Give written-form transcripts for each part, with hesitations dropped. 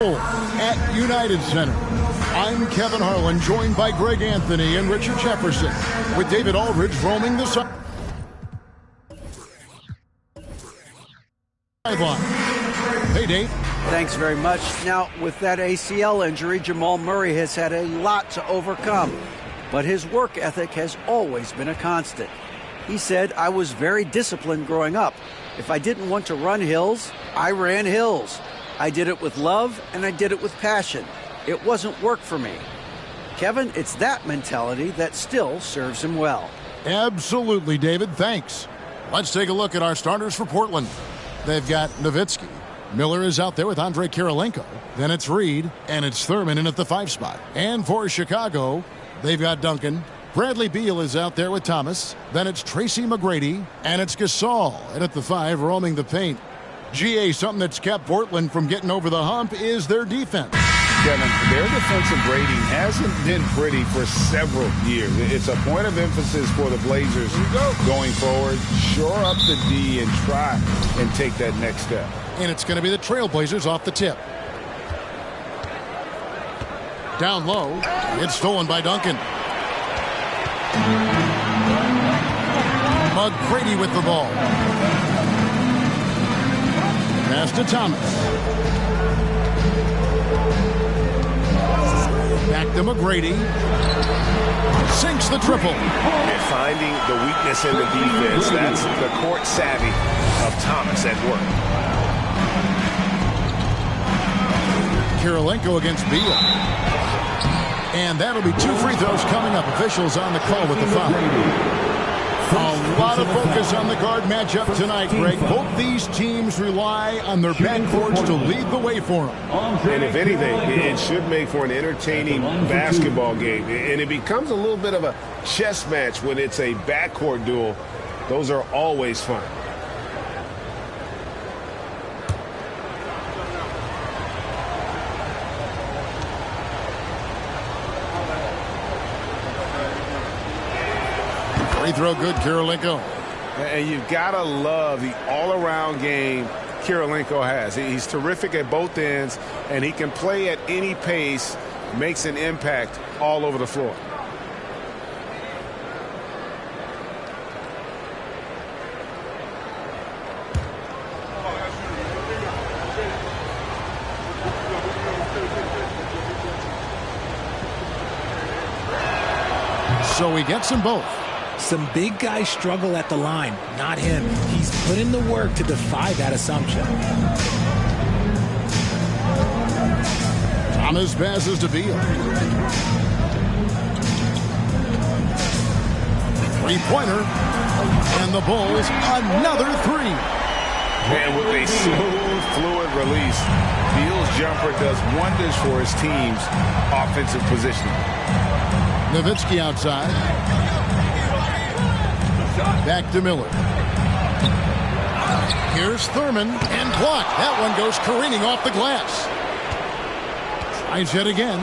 At United Center, I'm Kevin Harlan, joined by Greg Anthony and Richard Jefferson, with David Aldridge roaming the sideline. Hey, Dave. Thanks very much. Now, with that ACL injury, Jamal Murray has had a lot to overcome, but his work ethic has always been a constant. He said, "I was very disciplined growing up. If I didn't want to run hills, I ran hills. I did it with love, and I did it with passion. It wasn't work for me." Kevin, it's that mentality that still serves him well. Absolutely, David. Thanks. Let's take a look at our starters for Portland. They've got Nowitzki. Miller is out there with Andrei Kirilenko. Then it's Reed, and it's Thurman in at the 5 spot. And for Chicago, they've got Duncan. Bradley Beal is out there with Thomas. Then it's Tracy McGrady, and it's Gasol. And at the 5, roaming the paint. GA, something that's kept Portland from getting over the hump is their defense. Kevin, their defensive rating hasn't been pretty for several years. It's a point of emphasis for the Blazers going forward. Shore up the D and try and take that next step. And it's going to be the Trailblazers off the tip. Down low. It's stolen by Duncan. McGrady with the ball. Pass to Thomas. Back to McGrady. Sinks the triple. And finding the weakness in the defense. That's the court savvy of Thomas at work. Kirilenko against Beal. And that'll be 2 free throws coming up. Officials on the call with the foul. A lot of focus on the guard matchup tonight, Greg. Both these teams rely on their backcourts to lead the way for them. And if anything, it should make for an entertaining basketball game. And it becomes a little bit of a chess match when it's a backcourt duel. Those are always fun. Free throw good, Kirilenko. And you've got to love the all-around game Kirilenko has. He's terrific at both ends, and he can play at any pace, makes an impact all over the floor. So he gets them both. Some big guys struggle at the line, not him. He's put in the work to defy that assumption. Thomas passes to Beal. Three-pointer. And the Bulls, another 3. And with a smooth, fluid release, Beal's jumper does wonders for his team's offensive positioning. Nowitzki outside. Back to Miller. Here's Thurman, and blocked. That one goes careening off the glass. Tries yet again,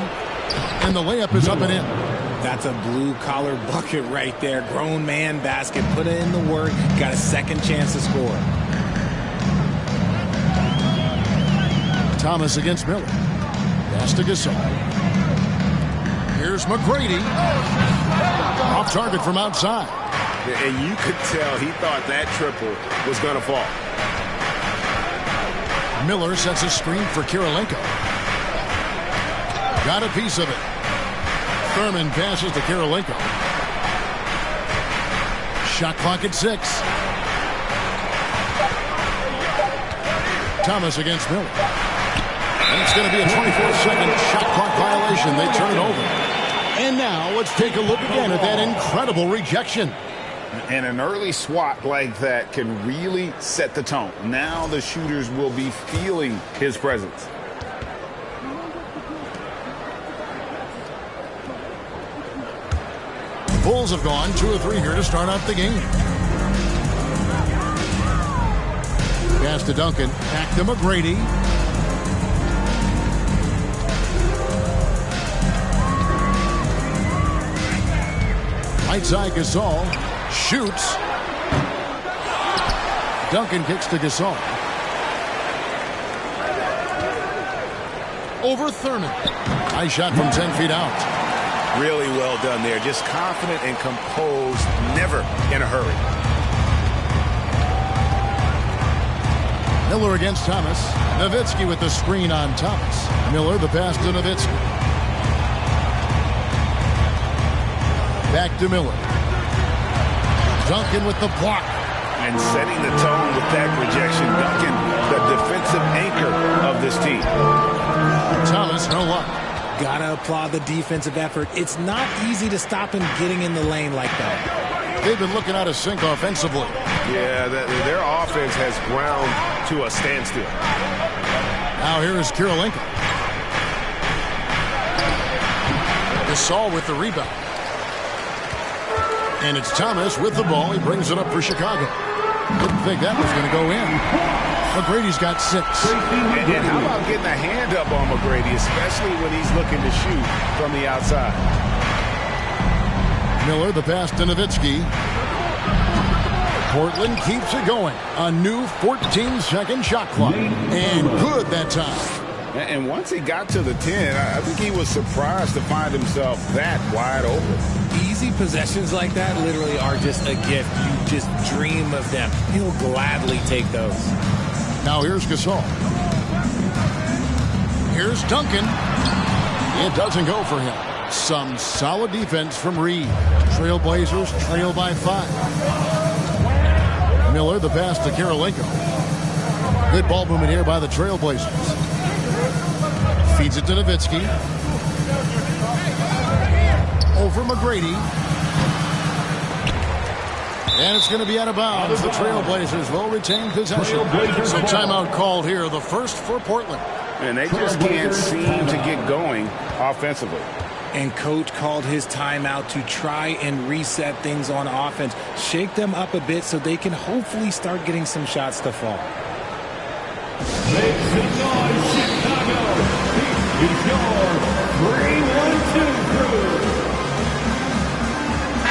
and the layup is up and in. That's a blue-collar bucket right there. Grown man basket. Put in the work. Got a second chance to score. Thomas against Miller. Pass to Gasol. Here's McGrady. Off target from outside. And you could tell he thought that triple was going to fall. Miller sets a screen for Kirilenko. Got a piece of it. Thurman passes to Kirilenko. Shot clock at 6. Thomas against Miller. And it's going to be a 24-second shot clock violation. They turn it over. And now let's take a look again at that incredible rejection. And an early swat like that can really set the tone. Now the shooters will be feeling his presence. Bulls have gone 2 of 3 here to start out the game. Pass to Duncan. Back to McGrady. Right side Gasol. Shoots. Duncan kicks to Gasol. over Thurman. Nice shot from 10 feet out. Really well done there. Just confident and composed, never in a hurry. Miller against Thomas. Nowitzki with the screen on Thomas. Miller, the pass to Nowitzki. Back to Miller. Duncan with the block. And setting the tone with that rejection. Duncan, the defensive anchor of this team. Thomas, no luck. Gotta applaud the defensive effort. It's not easy to stop him getting in the lane like that. They've been looking out of sync offensively. Yeah, their offense has ground to a standstill. Now here is Kirilenko. Gasol with the rebound. And it's Thomas with the ball. He brings it up for Chicago. Didn't think that was going to go in. McGrady's got 6. And how about getting a hand up on McGrady, especially when he's looking to shoot from the outside. Miller, the pass to Nowitzki. Portland keeps it going. A new 14-second shot clock. And good that time. And once he got to the 10, I think he was surprised to find himself that wide open. Easy possessions like that literally are just a gift. You just dream of them. He'll gladly take those. Now here's Gasol. Here's Duncan. It doesn't go for him. Some solid defense from Reed. Trailblazers trail by 5. Miller, the pass to Kirilenko. Good ball movement here by the Trailblazers. Feeds it to Nowitzki. Over McGrady. And it's going to be out of bounds. The Trailblazers will retain possession. So timeout called here, the first for Portland. And they just can't seem to get going offensively. And coach called his timeout to try and reset things on offense. Shake them up a bit so they can hopefully start getting some shots to fall. Make some noise, Chicago. It's your 3-1-2 crew.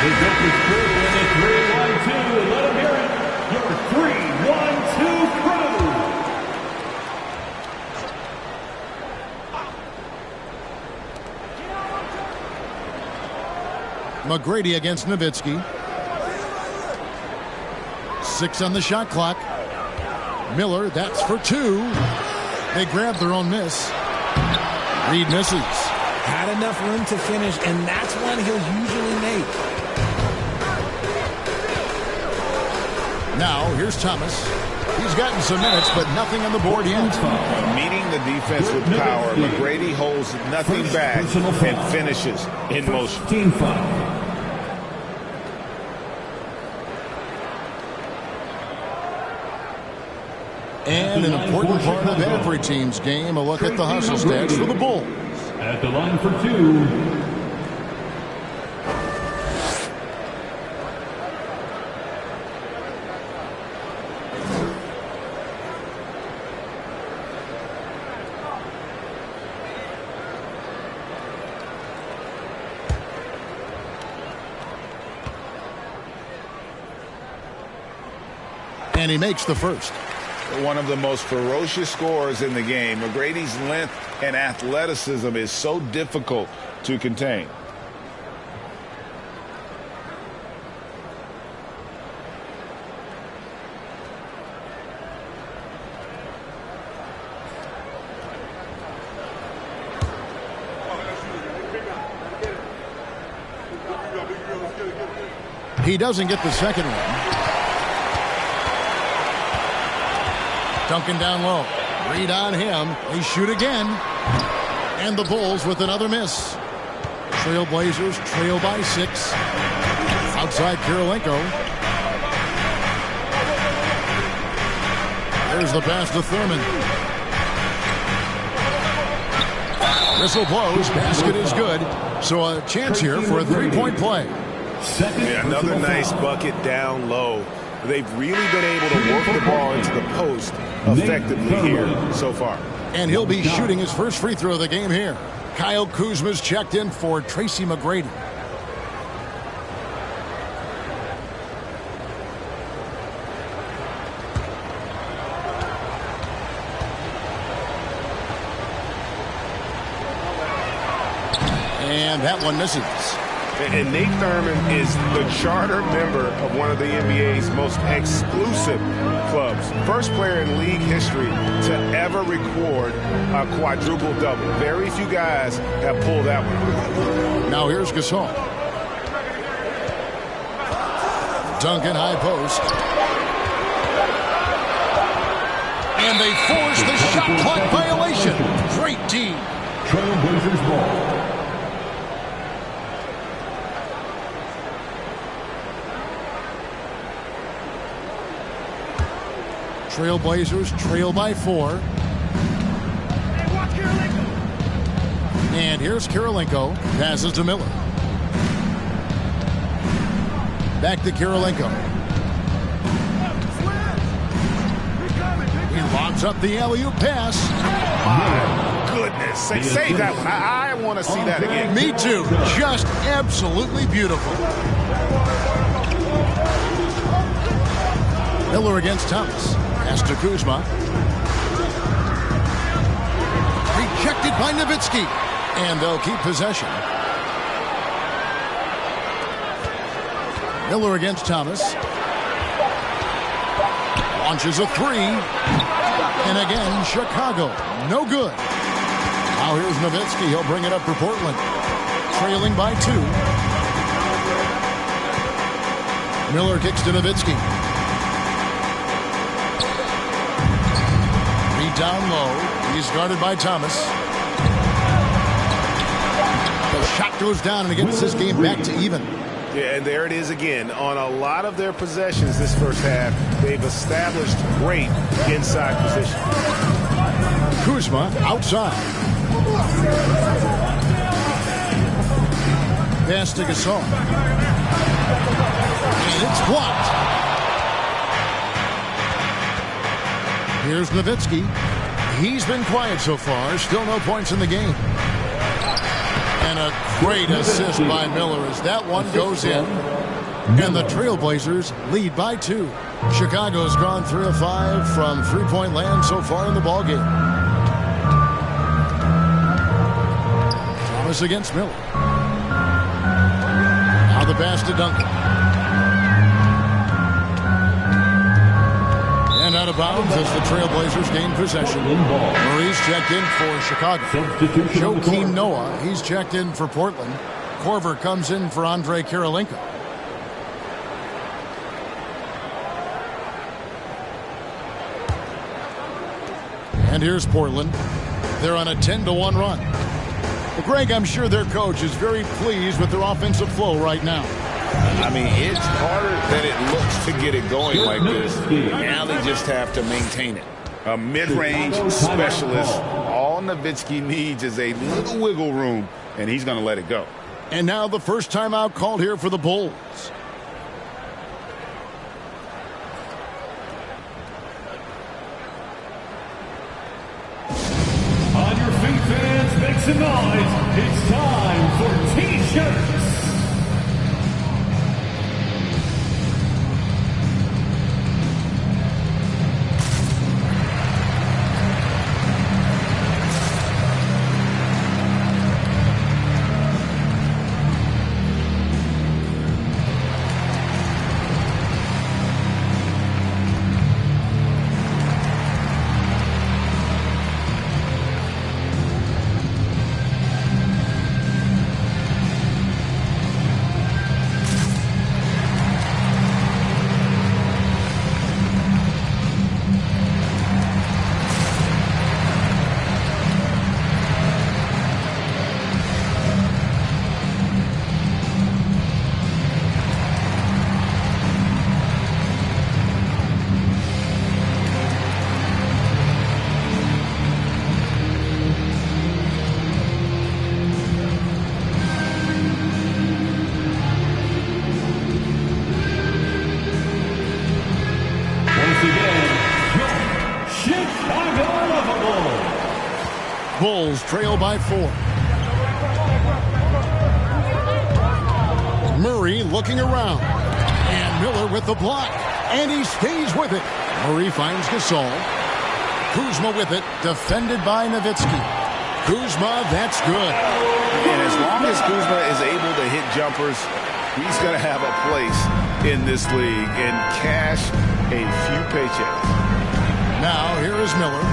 Pick up the crew in the 3-1-2. Let them hear it. Your 3-1-2 crew. McGrady against Nowitzki. 6 on the shot clock. Miller, that's for 2. They grab their own miss. Reed misses. Had enough room to finish, and that's one he'll usually make. Now, here's Thomas. He's gotten some minutes, but nothing on the board yet. Meeting the defense with power, McGrady holds nothing back and finishes in motion. Team foul. And an important part of every team's game, a look at the hustle stats for the Bulls. At the line for 2. And he makes the first. One of the most ferocious scorers in the game. McGrady's length and athleticism is so difficult to contain. He doesn't get the second one. Duncan down low. Reed on him. They shoot again. And the Bulls with another miss. Trailblazers trail by 6. Outside Kirilenko. There's the pass to Thurman. Whistle blows. Basket is good. So a chance here for a 3-point play. Yeah, another nice bucket down low. They've really been able to work the ball into the post effectively here so far. And he'll be shooting his first free throw of the game here. Kyle Kuzma's checked in for Tracy McGrady. And that one misses. And Nate Thurman is the charter member of one of the NBA's most exclusive clubs. First player in league history to ever record a quadruple-double. Very few guys have pulled that one off. Now here's Gasol. Duncan high post. And they force the shot clock violation. Great team. Trailblazers ball. Trailblazers trail by 4. And here's Kirilenko. Passes to Miller. Back to Kirilenko. He lobs up the alley-oop pass. My goodness. Save that one. I want to see that again. Me too. Just absolutely beautiful. Miller against Thomas. Pass to Kuzma. Rejected by Nowitzki. And they'll keep possession. Miller against Thomas. Launches a 3. And again, Chicago. No good. Now here's Nowitzki. He'll bring it up for Portland. Trailing by 2. Miller kicks to Nowitzki. Reed down low. He's guarded by Thomas. The shot goes down and it gets this game back to even. Yeah, and there it is again. On a lot of their possessions this first half, they've established great inside position. Kuzma outside. Pass to Gasol. And it's blocked. Here's Nowitzki. He's been quiet so far. Still no points in the game. And a great assist by Miller as that one goes in. And the Trailblazers lead by 2. Chicago's gone 3 of 5 from three-point land so far in the ballgame. Thomas against Miller. Now the pass to Duncan. And out of bounds as the Trailblazers gain possession. Murray's checked in for Chicago. Joakim Noah, he's checked in for Portland. Korver comes in for Andre Kirilenko. And here's Portland. They're on a 10-1 run. Well, Greg, I'm sure their coach is very pleased with their offensive flow right now. I mean, it's harder than it looks to get it going like this. Now they just have to maintain it. A mid-range specialist. All Nowitzki needs is a little wiggle room, and he's going to let it go. And now the first timeout called here for the Bulls. On your feet, fans, make some noise. It's time for T-shirts. Bulls trail by 4. Murray looking around. And Miller with the block. And he stays with it. Murray finds Gasol. Kuzma with it. Defended by Nowitzki. Kuzma, that's good. And as long as Kuzma is able to hit jumpers, he's going to have a place in this league and cash a few paychecks. Now, here is Miller.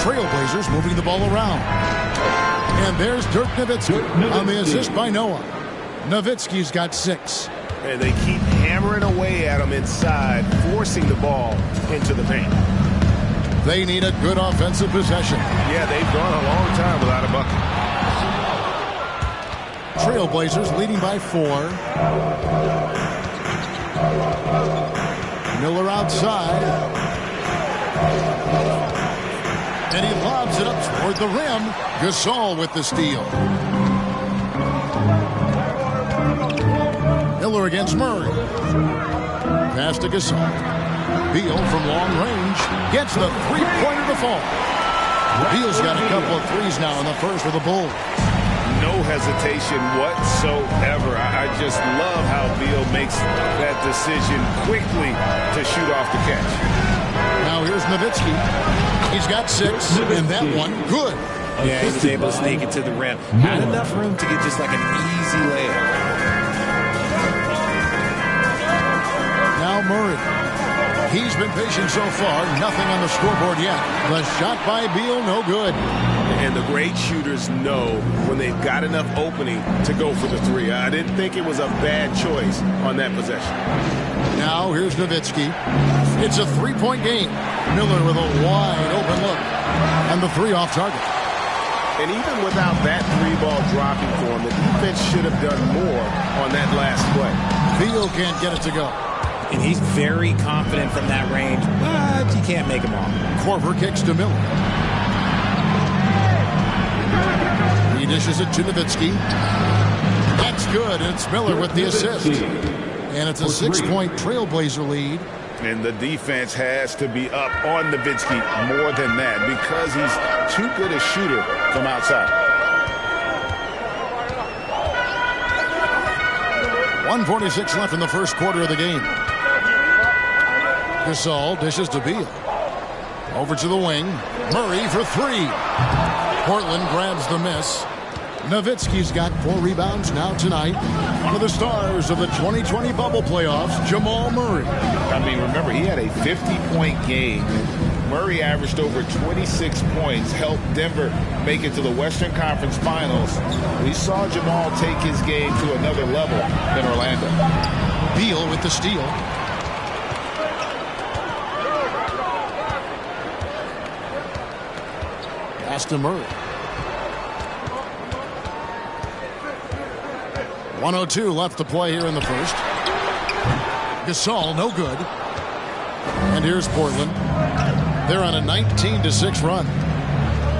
Trailblazers moving the ball around. And there's Dirk Nowitzki on the assist by Noah. Nowitzki's got 6. And they keep hammering away at him inside, forcing the ball into the paint. They need a good offensive possession. Yeah, they've gone a long time without a bucket. Trailblazers leading by 4. Miller outside. And he lobs it up toward the rim. Gasol with the steal. Miller against Murray. Pass to Gasol. Beal from long range gets the three-pointer to fall. Beal's got a couple of threes now in the first for the Bulls. No hesitation whatsoever. I just love how Beal makes that decision quickly to shoot off the catch. Now here's Nowitzki. He's got 6 in that one. Good. Yeah, he was able to sneak it to the rim. Had enough room to get just like an easy layup. Now Murray. He's been patient so far. Nothing on the scoreboard yet. The shot by Beal, no good. And the great shooters know when they've got enough opening to go for the 3. I didn't think it was a bad choice on that possession. Now here's Nowitzki. It's a 3-point game. Miller with a wide open look. And the 3 off target. And even without that 3-ball dropping for him, the defense should have done more on that last play. Beal can't get it to go. And he's very confident from that range, but you can't make him all. Korver kicks to Miller. He dishes it to Nowitzki. That's good. It's Miller with the assist. And it's a 6-point Trailblazer lead. And the defense has to be up on Nowitzki more than that because he's too good a shooter from outside. 1:46 left in the first quarter of the game. Gasol dishes to Beal. Over to the wing. Murray for 3. Portland grabs the miss. Nowitzki's got 4 rebounds now tonight. One of the stars of the 2020 bubble playoffs, Jamal Murray. I mean, remember, he had a 50-point game. Murray averaged over 26 points, helped Denver make it to the Western Conference Finals. We saw Jamal take his game to another level in Orlando. Beal with the steal. Pass to Murray. 1:02 left to play here in the first. Gasol, no good. And here's Portland. They're on a 19-6 run.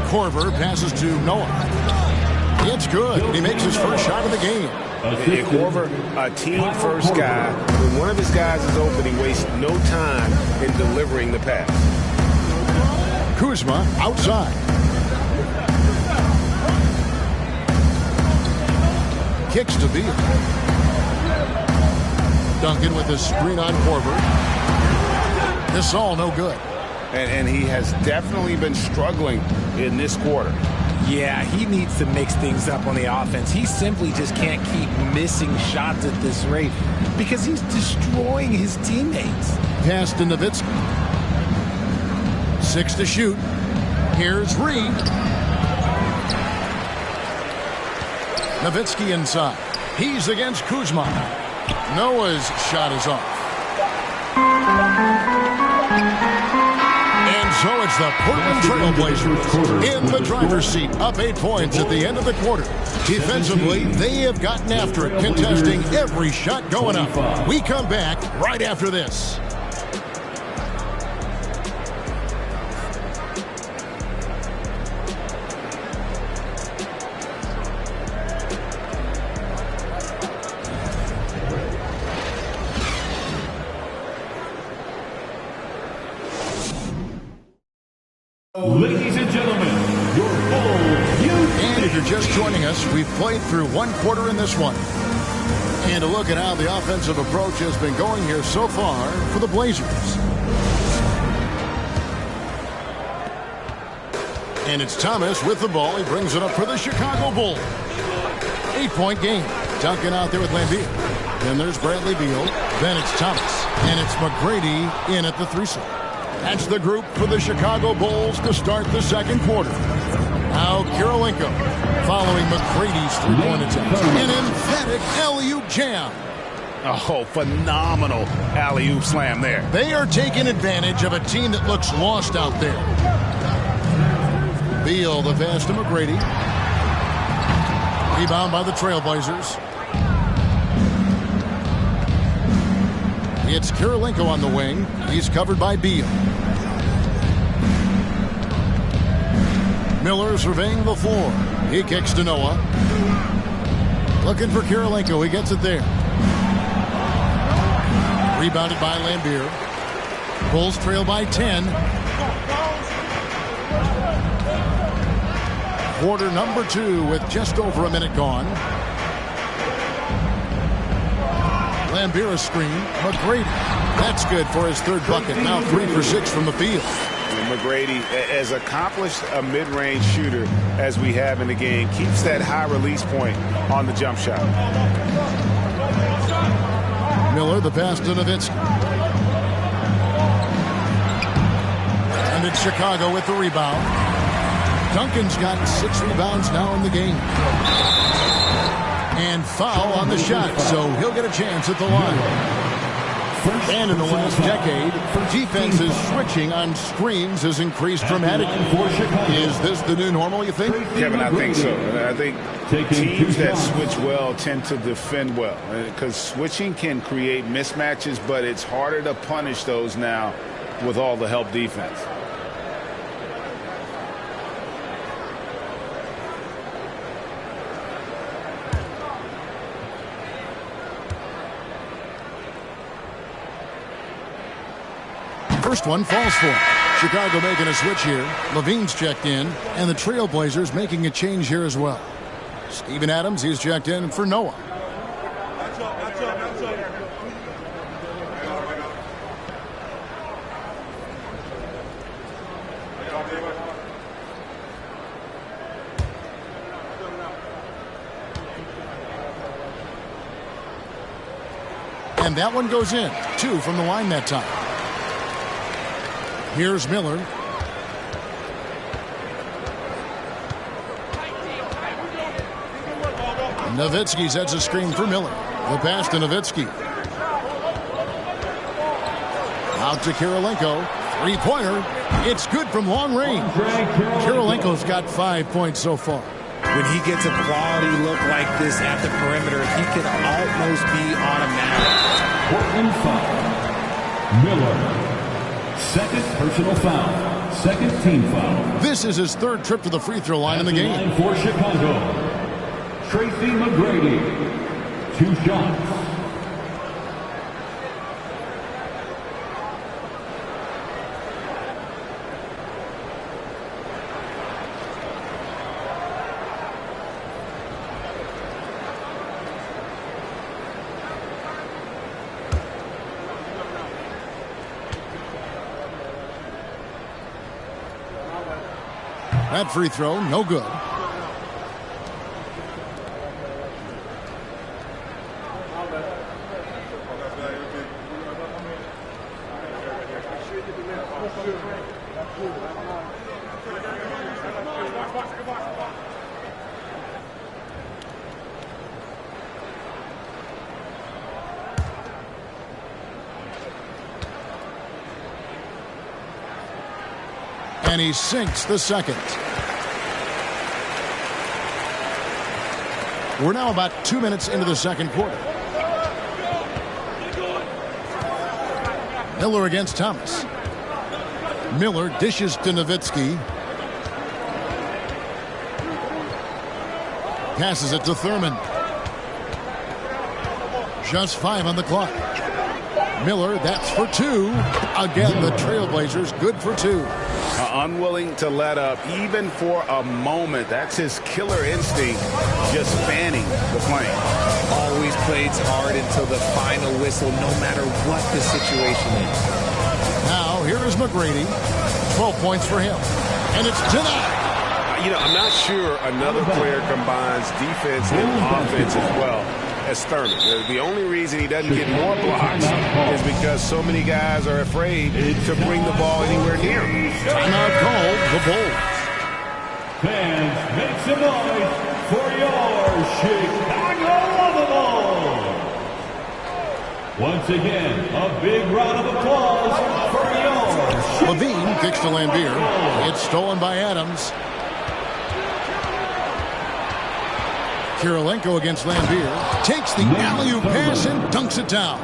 Korver passes to Noah. It's good. He makes his first shot of the game. And Korver, a team-first guy. When one of his guys is open, he wastes no time in delivering the pass. Kuzma outside. Kicks to Beal. Duncan with his screen on Korver. Gasol, no good. And he has definitely been struggling in this quarter. Yeah, he needs to mix things up on the offense. He simply just can't keep missing shots at this rate because he's destroying his teammates. Pass to Nowitzki. 6 to shoot. Here's Reed. Nowitzki inside. He's against Kuzma. Noah's shot is off. And so it's the Portland Trailblazers in the driver's seat, up 8 points at the end of the quarter. Defensively, they have gotten after it, contesting every shot going up. We come back right after this. Ladies and gentlemen, your Bulls. And if you're just joining us, we've played through 1 quarter in this one. And a look at how the offensive approach has been going here so far for the Blazers. And it's Thomas with the ball. He brings it up for the Chicago Bulls. 8-point game. Duncan out there with Lambier. Then there's Bradley Beal. Then it's Thomas. And it's McGrady in at the 3 slot. That's the group for the Chicago Bulls to start the second quarter. Now Kirilenko following McGrady's three-point attempt. An emphatic alley-oop jam. Oh, phenomenal alley-oop slam there. They are taking advantage of a team that looks lost out there. Beal, the pass to McGrady. Rebound by the Trailblazers. It's Kirilenko on the wing. He's covered by Beal. Miller surveying the floor. He kicks to Noah. Looking for Kirilenko. He gets it there. Rebounded by Lambier. Bulls trail by 10. Quarter number 2 with just over a minute gone. Lambier a screen. McGrady. That's good for his third bucket. Now 3 for 6 from the field. And McGrady, as accomplished a mid-range shooter as we have in the game, keeps that high release point on the jump shot. Miller, the pass to Nowitzki. And it's Chicago with the rebound. Duncan's got 6 rebounds now in the game. And foul on the shot, so he'll get a chance at the line. And in the last decade, defenses switching on screens has increased dramatically. Is this the new normal, you think? Kevin, I think so. I think teams that switch well tend to defend well, because switching can create mismatches, but it's harder to punish those now with all the help defense. First one falls for him. Chicago making a switch here. Levine's checked in, and the Trailblazers making a change here as well. Steven Adams, he's checked in for Noah. And that one goes in. 2 from the line that time. Here's Miller. Nowitzki sets a screen for Miller. The pass to Nowitzki. Out to Kirilenko. Three-pointer. It's good from long range. Kirilenko's got 5 points so far. When he gets a quality look like this at the perimeter, he can almost be automatic. Portland foul. Miller. Second personal foul. Second team foul. This is his 3rd trip to the free throw line in the game. Line for Chicago. Tracy McGrady. 2 shots. That free throw, no good. And he sinks the second. We're now about 2 minutes into the second quarter. Miller against Thomas. Miller dishes to Nowitzki. Passes it to Thurman. Just 5 on the clock. Miller, that's for 2. Again, the Trailblazers good for 2. Unwilling to let up even for a moment. That's his killer instinct, just fanning the flame. Always plays hard until the final whistle, no matter what the situation is. Now, here is McGrady. 12 points for him. And it's denied. You know, I'm not sure another player combines defense and offense as well as Thurman. The only reason he doesn't get more blocks is because so many guys are afraid to bring the ball anywhere near him. Timeout called the Bulls. Fans, make some noise for your Chicago Bulls. Once again, a big round of applause for your Levine kicks to Lambier. It's stolen by Adams. Kirilenko against Lambier. Takes the alley-oop pass and dunks it down.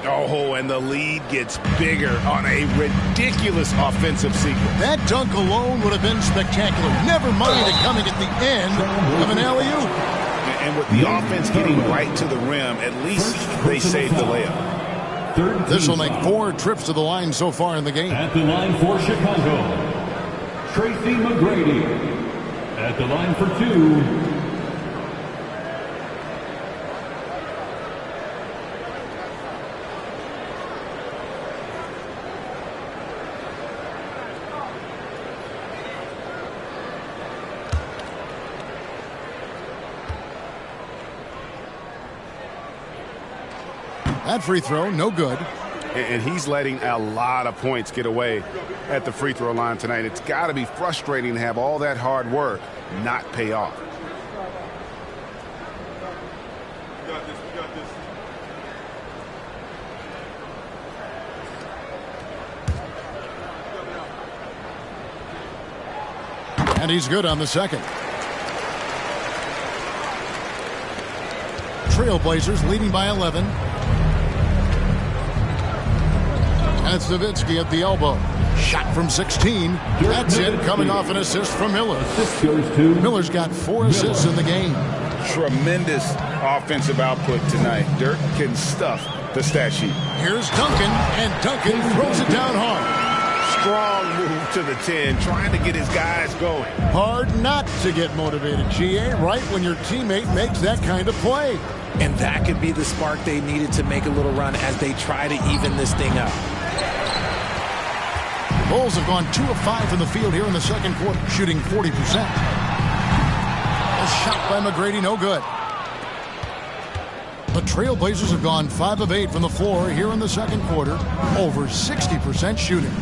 Oh, and the lead gets bigger on a ridiculous offensive sequence. That dunk alone would have been spectacular. Never mind it coming at the end of an alley-oop. And with the offense getting right to the rim, at least they saved the layup. This will make 4 trips to the line so far in the game. At the line for Chicago, Tracy McGrady. At the line for 2, That free throw, no good. And he's letting a lot of points get away at the free throw line tonight. It's got to be frustrating to have all that hard work not pay off. We got this. And he's good on the second. Trailblazers leading by 11. And it's Nowitzki at the elbow. Shot from 16. That's it, coming off an assist from Miller. Miller's got 4 assists in the game. Tremendous offensive output tonight. Dirk can stuff the stat sheet. Here's Duncan, and Duncan throws it down hard. Strong move to the 10, trying to get his guys going. Hard not to get motivated, GA, right when your teammate makes that kind of play. And that could be the spark they needed to make a little run as they try to even this thing up. Bulls have gone 2 of 5 from the field here in the second quarter, shooting 40%. A shot by McGrady, no good. The Trailblazers have gone 5 of 8 from the floor here in the second quarter, over 60% shooting.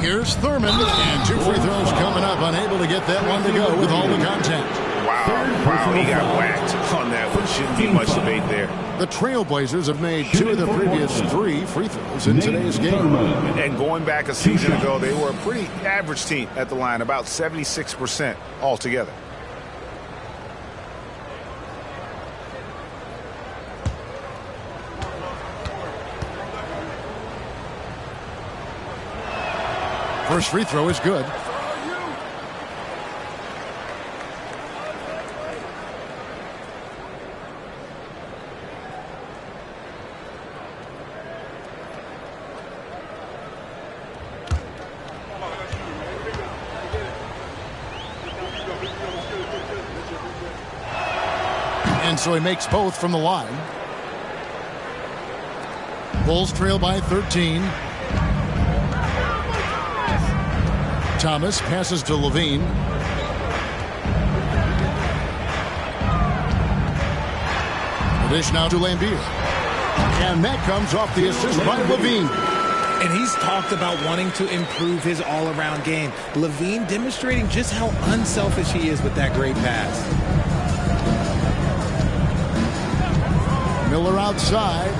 Here's Thurman, and 2 free throws coming up, unable to get that one to go with all the contact. Wow, he got whacked on that one. Shouldn't be much debate there. The Trailblazers have made 2 of the previous 3 free throws in today's game. And going back a season ago, they were a pretty average team at the line, about 76% altogether. First free throw is good. And so he makes both from the line. Bulls trail by 13. Thomas passes to Levine. The dish now to Lambier. And that comes off the assist by Levine. And he's talked about wanting to improve his all-around game. Levine demonstrating just how unselfish he is with that great pass. Miller outside.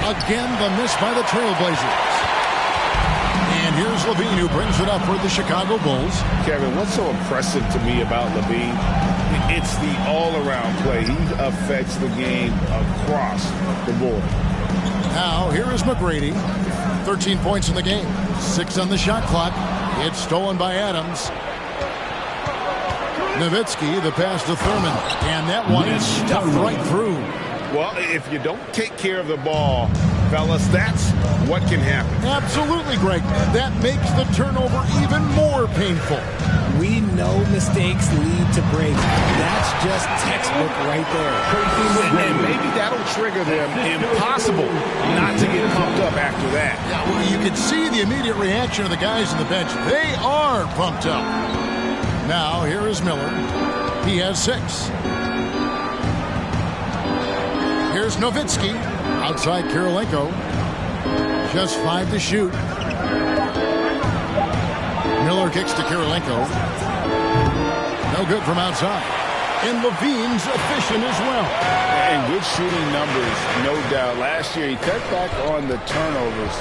Again, the miss by the Trailblazers. And here's Levine, who brings it up for the Chicago Bulls. Kevin, what's so impressive to me about Levine? It's the all-around play. He affects the game across the board. Now, here is McGrady. 13 points in the game. 6 on the shot clock. It's stolen by Adams. Nowitzki, the pass to Thurman. And that one is stuffed right through. Well, if you don't take care of the ball, fellas, that's what can happen. Absolutely, Greg. That makes the turnover even more painful. We know mistakes lead to breaks. That's just textbook right there. And maybe that'll trigger them. Impossible not to get pumped up after that. Yeah, well, you can see the immediate reaction of the guys on the bench. They are pumped up. Now, here is Miller. He has 6. Here's Nowitzki. Outside Kirilenko. Just 5 to shoot. Miller kicks to Kirilenko. No good from outside. And Levine's efficient as well. And good shooting numbers, no doubt. Last year, he cut back on the turnovers.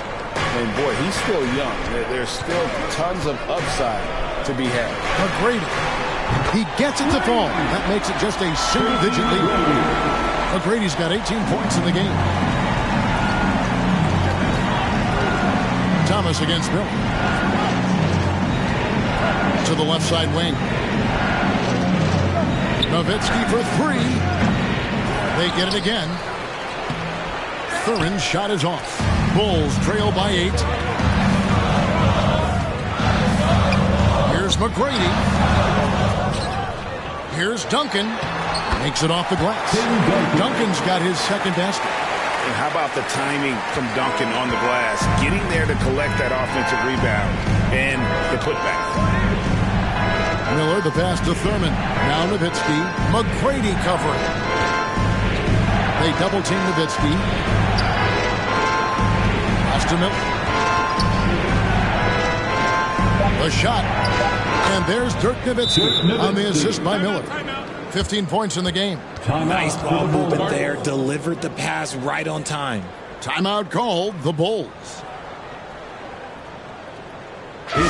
And, boy, he's still young. There's still tons of upside to be had. McGrady. He gets it to fall. That makes it just a single-digit lead. McGrady's got 18 points in the game. Thomas against Bill. To the left side wing. Nowitzki for 3. They get it again. Thurin's shot is off. Bulls trail by 8. Here's McGrady. Here's Duncan. Makes it off the glass. Duncan's got his second basket. And how about the timing from Duncan on the glass? Getting there to collect that offensive rebound and the putback. Miller, the pass to Thurman. Now Nowitzki. McGrady covering. They double-team Nowitzki. Pass to Miller. The shot. And there's Dirk Nowitzki on the assist by Miller. 15 points in the game. Nice ball movement there. Delivered the pass right on time. Timeout called, the Bulls. So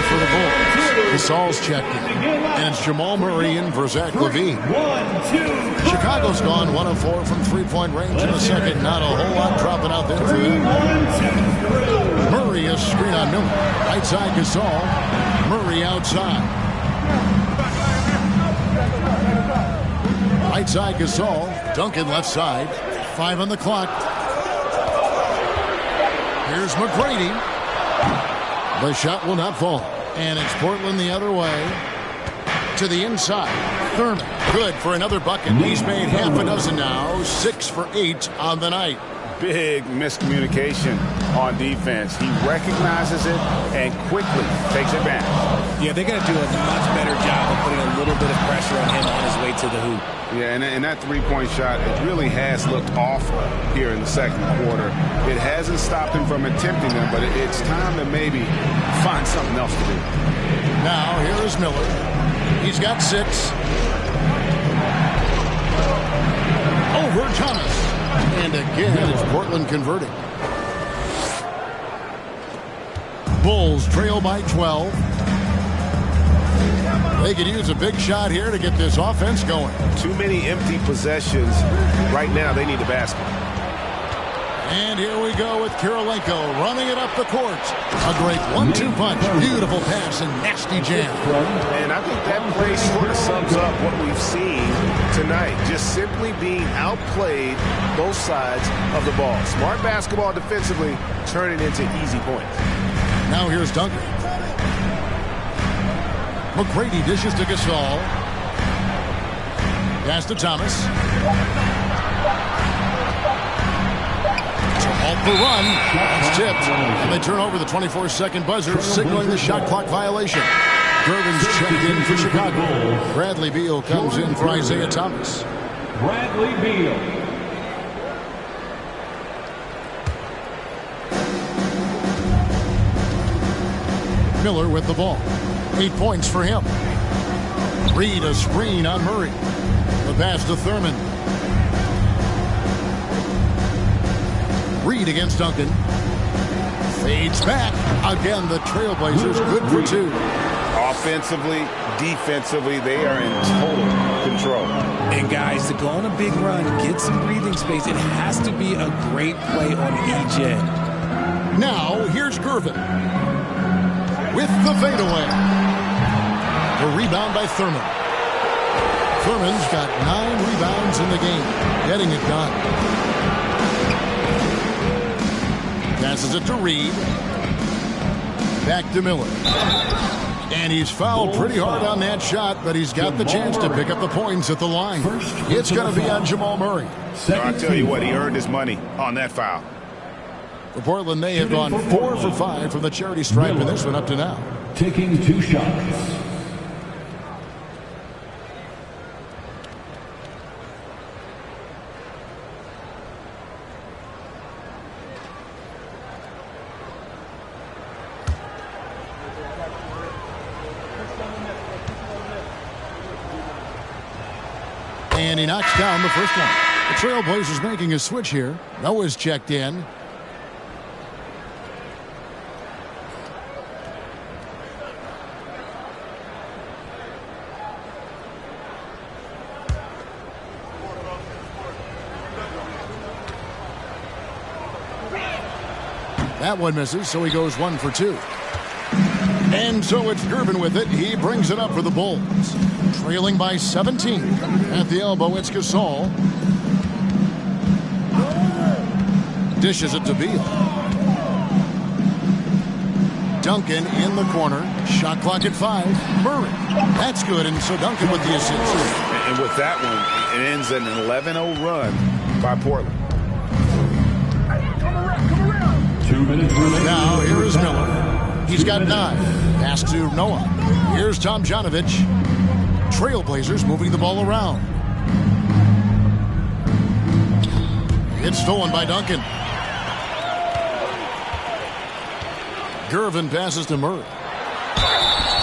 for the Bulls, Gasol's checked in. And it's Jamal Murray in for Zach LaVine. Chicago's gone 1 of 4 from three-point range in the second. Not a whole lot dropping out there for them. Murray a screen on Miller. Right side Gasol. Murray outside. Right side Gasol. Duncan left side. 5 on the clock. Here's McGrady. The shot will not fall. And it's Portland the other way. To the inside. Thurman. Good for another bucket. He's made half a dozen now. 6 for 8 on the night. Big miscommunication on defense. He recognizes it and quickly takes advantage. Yeah, they got to do a much better job of putting a little bit of pressure on him on his way to the hoop. Yeah, and that three-point shot, it really has looked off here in the second quarter. It hasn't stopped him from attempting them, but it's time to maybe find something else to do. Now, here is Miller. He's got 6. Over Thomas. And again, it's Portland converting. Bulls trail by 12. They could use a big shot here to get this offense going. Too many empty possessions. Right now, they need a basket. And here we go with Kirilenko running it up the court. A great 1-2 punch. Beautiful pass and nasty jam. And I think that play sort of sums up what we've seen tonight. Just simply being outplayed both sides of the ball. Smart basketball defensively, turning into easy points. Now here's Duncan. McGrady dishes to Gasol. Pass to Thomas. Off the run. It's tipped. And they turn over the 24-second buzzer, signaling the shot clock violation. Gervin's checked in for Chicago. Bradley Beal comes in for Isaiah Thomas. Bradley Beal. Miller with the ball. 8 points for him. Reed a screen on Murray. The pass to Thurman. Reed against Duncan. Fades back. Again, the Trailblazers good for 2. Offensively, defensively, they are in total control. And guys, to go on a big run, get some breathing space, it has to be a great play on each end. Now, here's Gervin. With the fadeaway. The rebound by Thurman. Thurman's got 9 rebounds in the game. Getting it done. Passes it to Reed. Back to Miller. And he's fouled pretty hard on that shot, but he's got the chance to pick up the points at the line. It's going to be on Jamal Murray. I'll tell you what, he earned his money on that foul. For Portland, they have gone 4 for 5 from the charity stripe in this one up to now. Taking 2 shots. And he knocks down the first one. The Trailblazers making a switch here. Noah's checked in. That one misses, so he goes 1 for 2. And so it's Gervin with it. He brings it up for the Bulls. Trailing by 17. At the elbow, it's Gasol. Dishes it to Beal. Duncan in the corner. Shot clock at 5. Murray. That's good, and so Duncan with the assist. And with that one, it ends in an 11-0 run by Portland. 2 minutes remaining. Now, here is Miller. He's got 9. Pass to Noah. Here's Tomjanovich. Trailblazers moving the ball around. It's stolen by Duncan. Gervin passes to Murray.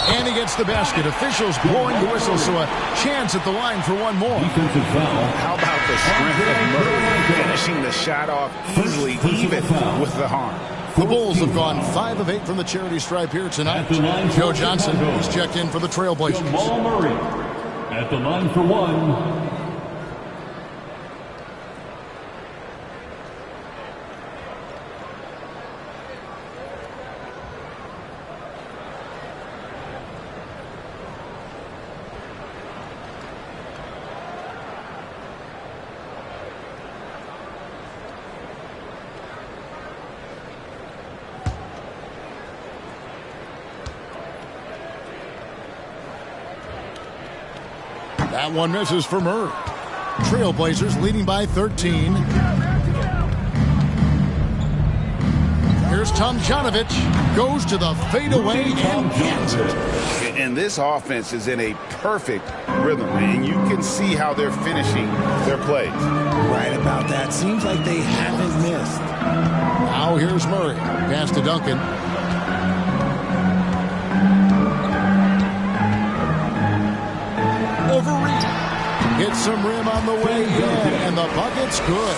And he gets the basket. Officials blowing the whistle, so a chance at the line for one more. Defensive foul. How about the strength of Murray finishing the shot off easily, even with the harm? The Bulls have gone 5 of 8 from the charity stripe here tonight. Joe Johnson is checked in for the Trailblazers. Jamal Murray at the line for 1. That one misses for Murray. Trailblazers leading by 13. Here's Tomjanovich. Goes to the fadeaway and gets it. And this offense is in a perfect rhythm, and you can see how they're finishing their plays. Right about that. Seems like they haven't missed. Now here's Murray. Pass to Duncan. Hits some rim on the way in, and the bucket's good.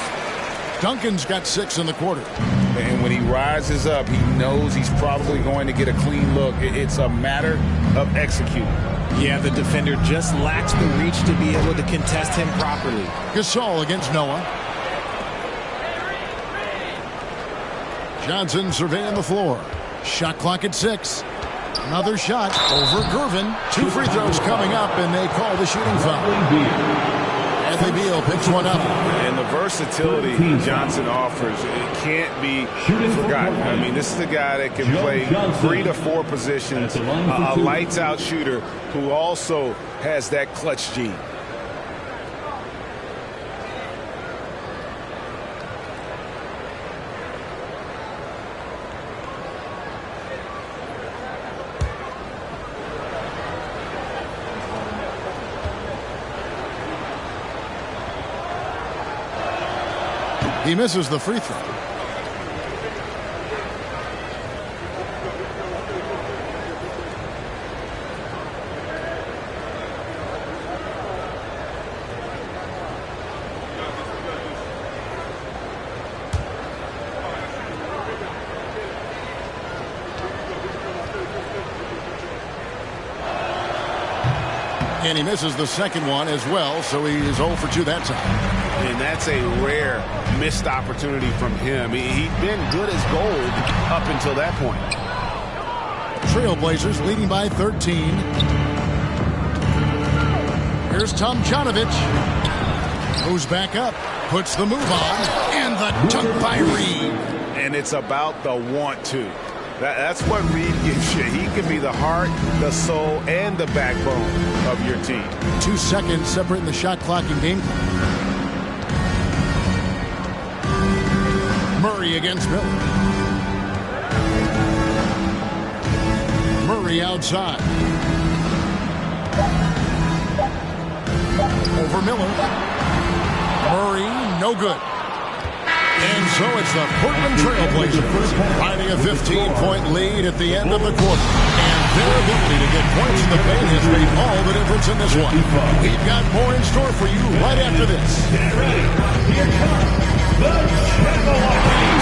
Duncan's got 6 in the quarter. And when he rises up, he knows he's probably going to get a clean look. It's a matter of executing. Yeah, the defender just lacks the reach to be able to contest him properly. Gasol against Noah. Johnson surveying the floor. Shot clock at 6. Another shot over Gervin. 2 free throws coming up, and they call the shooting foul. Bradley Beal picks one up. And the versatility Johnson offers, it can't be forgotten. I mean, this is the guy that can play 3 to 4 positions, a lights-out shooter who also has that clutch gene. He misses the free throw. And he misses the second one as well, so he is 0 for 2 that time. And that's a rare missed opportunity from him. He'd been good as gold up until that point. Trailblazers leading by 13. Here's Tomjanovich. Goes back up, puts the move on, and the dunk by Reed. And it's about the want to. That's what Reed gives you. He can be the heart, the soul, and the backbone of your team. 2 seconds separating the shot clock and game clock. Murray against Miller. Murray outside. Over Miller. Murray, no good. And so it's the Portland Trailblazers riding a 15-point lead at the end of the quarter. And their ability to get points in the paint has made all the difference in this one. We've got more in store for you right after this. Get ready. Here comes the Jabberwocky.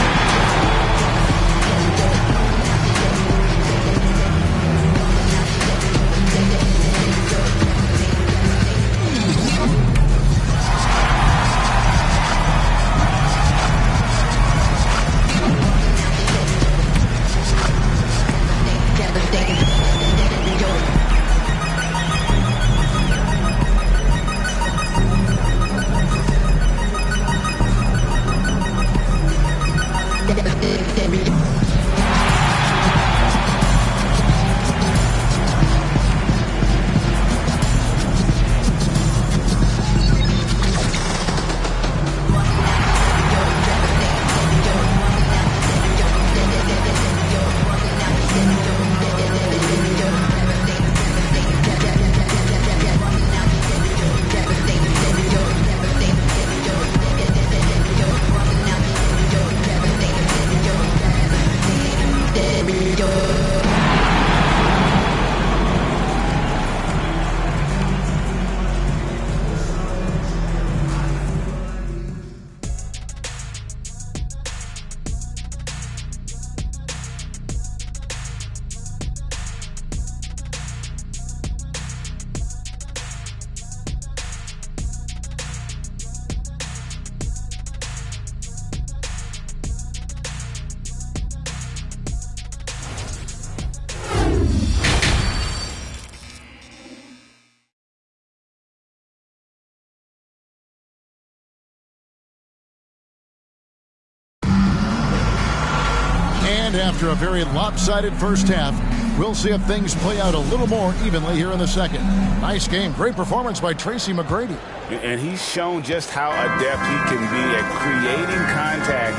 And after a very lopsided first half, we'll see if things play out a little more evenly here in the second. Nice game. Great performance by Tracy McGrady. And he's shown just how adept he can be at creating contact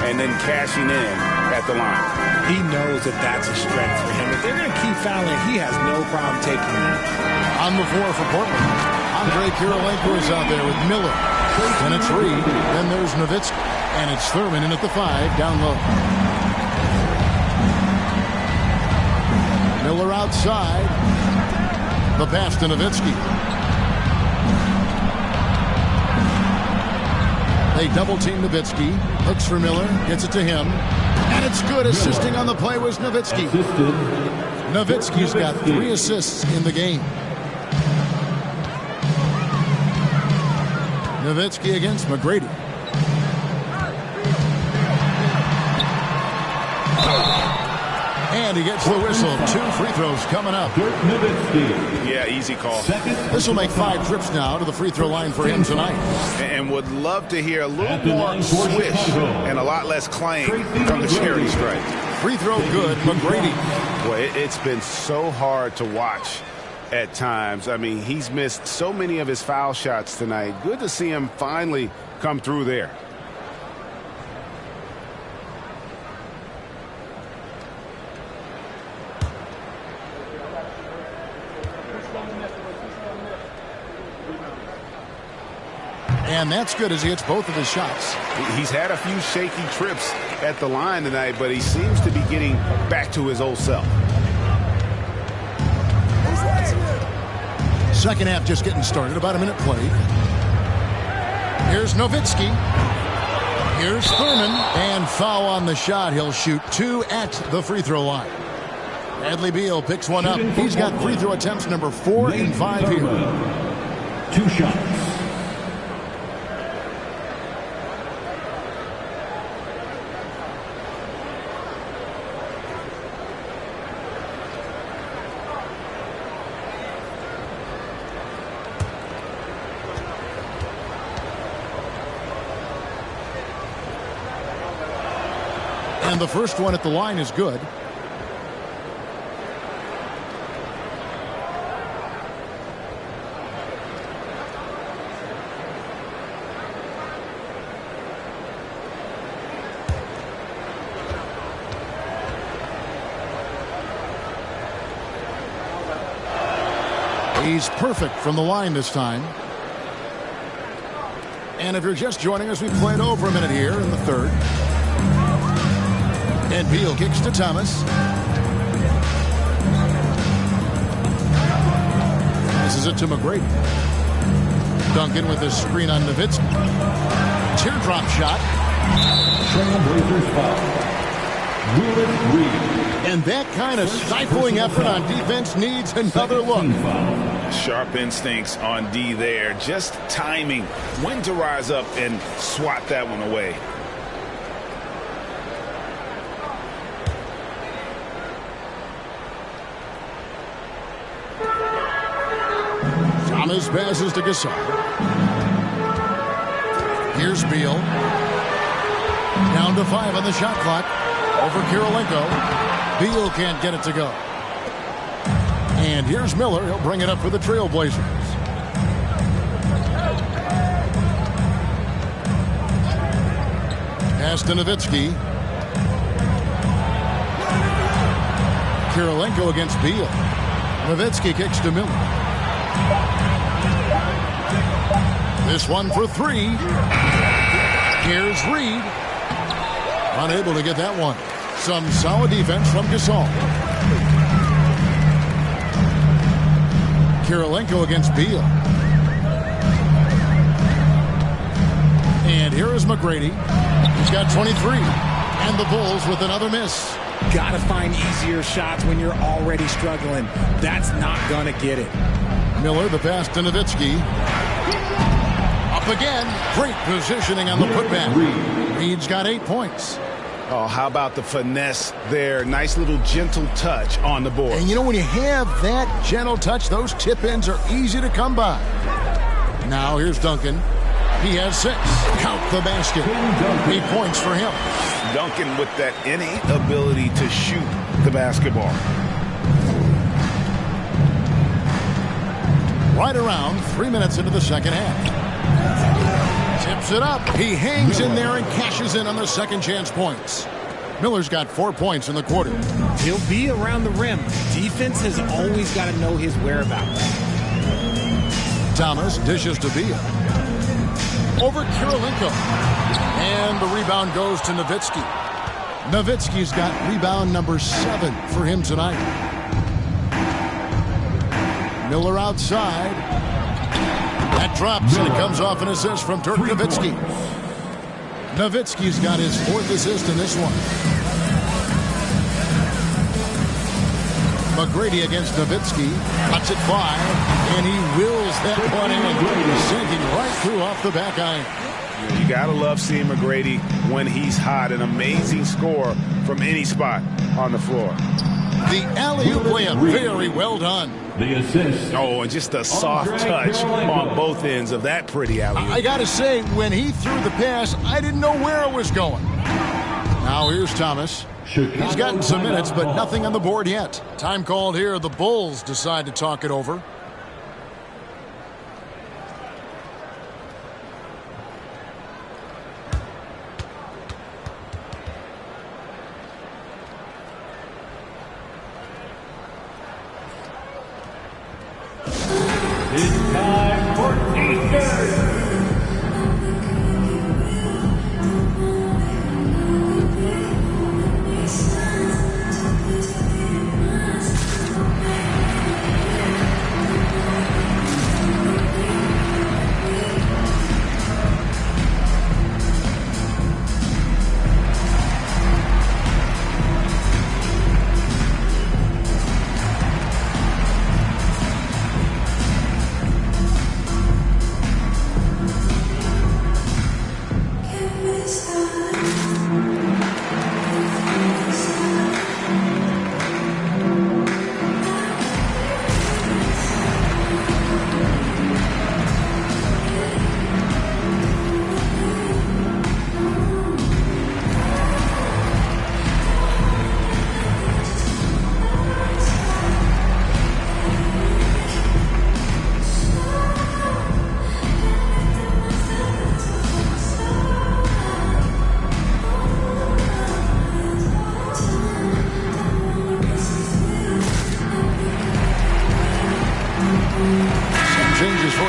and then cashing in at the line. He knows that that's a strength for him. If they're going to keep fouling, he has no problem taking that. On the floor for Portland, Andre Kirilenko is out there with Miller. Then it's Reed. Then there's Nowitzki. And it's Thurman in at the 5, down low. Miller outside. The pass to Nowitzki. They double-team Nowitzki. Looks for Miller. Gets it to him. And it's good. Assisting on the play was Nowitzki. Nowitzki's got 3 assists in the game. Nowitzki against McGrady. And he gets the whistle. 2 free throws coming up. Dirk Nowitzki. Yeah, easy call. This will make 5 trips now to the free throw line for him tonight. And would love to hear a little more swish and a lot less clang from the charity stripe. Free throw good, McGrady. Boy, it's been so hard to watch at times. I mean, he's missed so many of his foul shots tonight. Good to see him finally come through there. And that's good as he hits both of his shots. He's had a few shaky trips at the line tonight, but he seems to be getting back to his old self. Second half just getting started. About a minute played. Here's Nowitzki. Here's Thurman. And foul on the shot. He'll shoot 2 at the free throw line. Bradley Beal picks one up. He's got free throw attempts number 4 and 5 here. 2 shots. And the first one at the line is good. He's perfect from the line this time. And if you're just joining us, we've played over a minute here in the third. And Beal kicks to Thomas. Passes it to McGrady. Duncan with his screen on Nowitzki. Teardrop shot. Trailblazers foul. And that kind of stifling effort on defense needs another look. Sharp instincts on D there. Just timing when to rise up and swat that one away. Thomas passes to Gasol. Here's Beal. Down to 5 on the shot clock. Over Kirilenko. Beal can't get it to go. And here's Miller. He'll bring it up for the Trailblazers. Pass to Nowitzki. Kirilenko against Beal. Nowitzki kicks to Miller. This one for 3. Here's Reed. Unable to get that one. Some solid defense from Gasol. Kirilenko against Beal. And here is McGrady. He's got 23. And the Bulls with another miss. Gotta find easier shots when you're already struggling. That's not gonna get it. Miller, the pass to Nowitzki. Up again. Great positioning on the putback. Reed's got 8 points. Oh, how about the finesse there? Nice little gentle touch on the board. And you know, when you have that gentle touch, those tip-ins are easy to come by. Now here's Duncan. He has 6. Count the basket. 8 points for him. Duncan with that innate ability to shoot the basketball. Right around 3 minutes into the second half. Tips it up. He hangs in there and cashes in on the second chance points. Miller's got 4 points in the quarter. He'll be around the rim. Defense has always got to know his whereabouts. Thomas dishes to Beal. Over Kirilenko. And the rebound goes to Nowitzki. Nowitzki's got rebound number 7 for him tonight. Miller outside. That drops, and it comes off an assist from Dirk Nowitzki. Nowitzki's got his 4th assist in this one. McGrady against Nowitzki. Cuts it 5, and he wills that one in, sinking right through off the back iron. You gotta love seeing McGrady when he's hot. An amazing score from any spot on the floor. The alley-oop layup, very well done. The assist. Oh, and just a soft touch on both ends of that pretty alley-oop. I gotta say, when he threw the pass, I didn't know where it was going. Now here's Thomas. He's gotten some minutes, but nothing on the board yet. Time called here. The Bulls decide to talk it over. It's time for Eastern.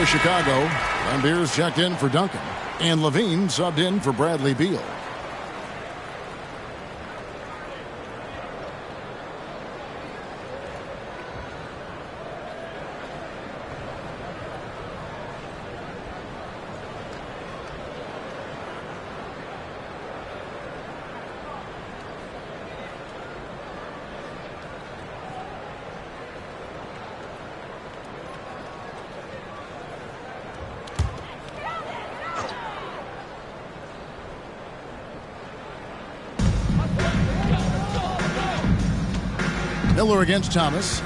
for Chicago. Lambier's checked in for Duncan. And Levine subbed in for Bradley Beal. Miller against Thomas.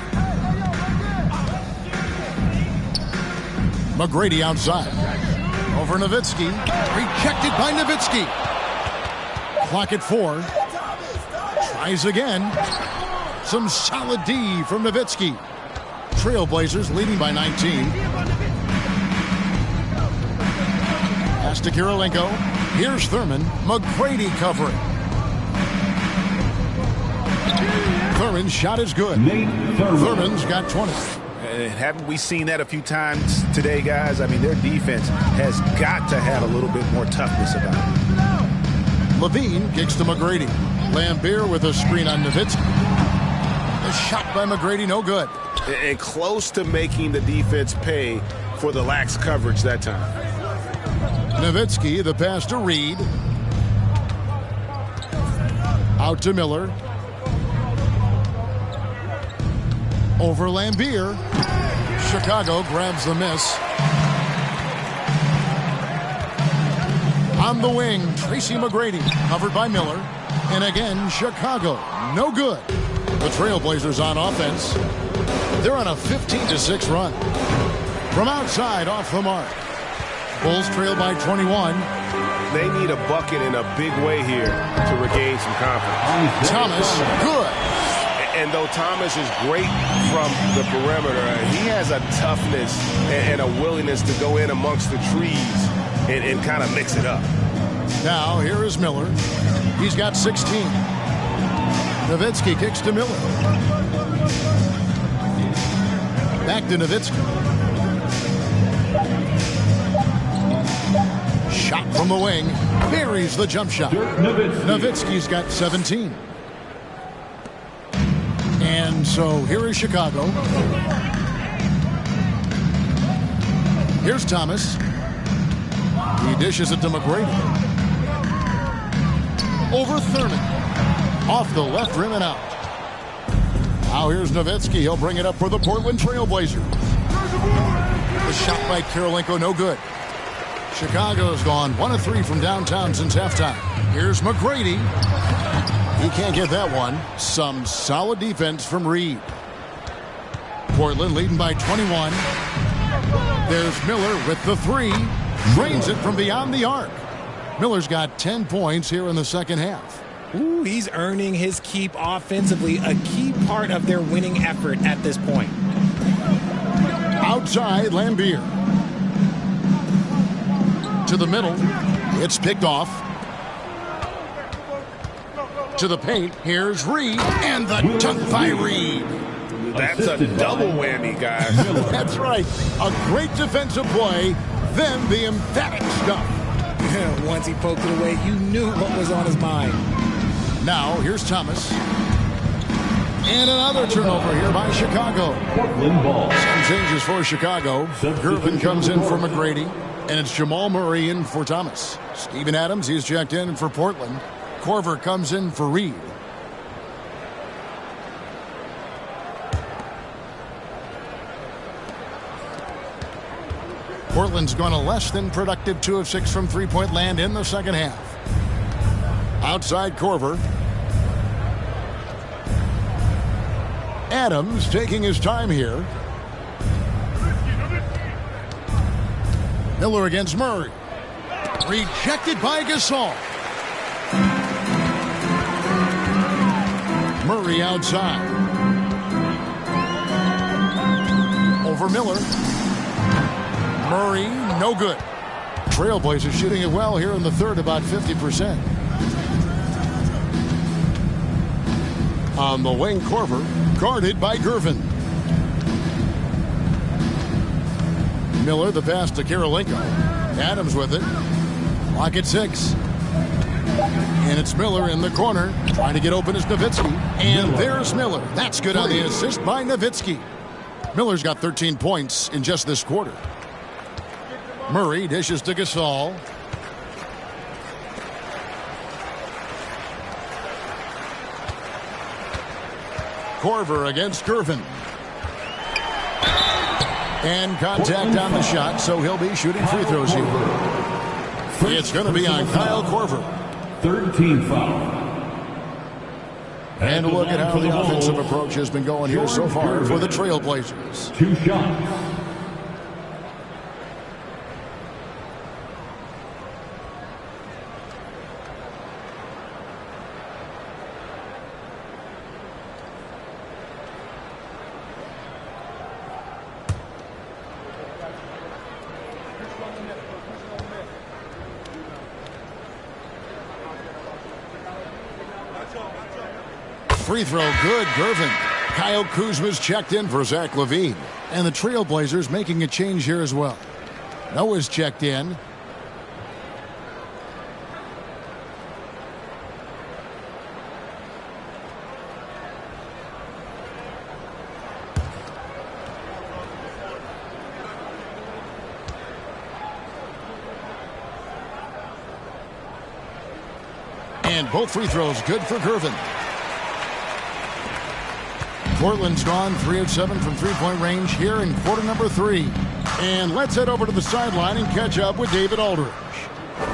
McGrady outside. Over Nowitzki. Rejected by Nowitzki. Clock at 4. Tries again. Some solid D from Nowitzki. Trailblazers leading by 19. Pass to Kirilenko. Here's Thurman. McGrady covering. Thurman's shot is good. Thurman's got 20. Haven't we seen that a few times today, guys? I mean, their defense has got to have a little bit more toughness about it. Levine kicks to McGrady. Lambier with a screen on Nowitzki. A shot by McGrady, no good. And close to making the defense pay for the lax coverage that time. Nowitzki, the pass to Reed. Out to Miller. Over Lambier. Chicago grabs the miss. On the wing, Tracy McGrady, covered by Miller. And again, Chicago, no good. The Trailblazers on offense. They're on a 15-6 run. From outside, off the mark. Bulls trail by 21. They need a bucket in a big way here to regain some confidence. Thomas, good. And though Thomas is great from the perimeter, he has a toughness and a willingness to go in amongst the trees and kind of mix it up. Now, here is Miller. He's got 16. Nowitzki kicks to Miller. Back to Nowitzki. Shot from the wing. Buries the jump shot. Nowitzki's got 17. And so here is Chicago. Here's Thomas. He dishes it to McGrady. Over Thurman. Off the left rim and out. Now here's Nowitzki. He'll bring it up for the Portland Trailblazers. The shot by Kirilenko, no good. Chicago's gone 1 of 3 from downtown since halftime. Here's McGrady. He can't get that one. Some solid defense from Reed. Portland leading by 21. There's Miller with the 3. Drains it from beyond the arc. Miller's got 10 points here in the second half. Ooh, he's earning his keep offensively, a key part of their winning effort at this point. Outside, Lambier. To the middle. It's picked off. To the paint. Here's Reed. And the dunk by Reed. That's a double whammy, guys. That's right. A great defensive play. Then the emphatic stuff. Once he poked it away, you knew what was on his mind. Now, here's Thomas. And another turnover here by Chicago. Portland ball. Some changes for Chicago. Gervin comes in for McGrady. And it's Jamal Murray in for Thomas. Steven Adams, he's checked in for Portland. Corver comes in for Reed. Portland's gone a less than productive 2 of 6 from three-point land in the second half. Outside Corver. Adams taking his time here. Miller against Murray. Rejected by Gasol. Murray outside. Over Miller. Murray, no good. Trailblazers shooting it well here in the third, about 50%. On the wing, Corver, guarded by Gervin. Miller, the pass to Karolinko. Adams with it. Lock at 6. And it's Miller in the corner. Trying to get open is Nowitzki. And there's Miller. That's good on the assist by Nowitzki. Miller's got 13 points in just this quarter. Murray dishes to Gasol. Korver against Gervin. And contact on the shot, so he'll be shooting free throws here. It's going to be on Kyle Korver. 13 foul. And look at how the offensive approach has been going here so far for the Trailblazers. 2 shots. Free throw good, Gervin. Kyle Kuzma's checked in for Zach LaVine. And the Trailblazers making a change here as well. Noah's checked in. And both free throws good for Gervin. Portland's gone 3 of 7 from three-point range here in quarter number 3. And let's head over to the sideline and catch up with David Aldridge.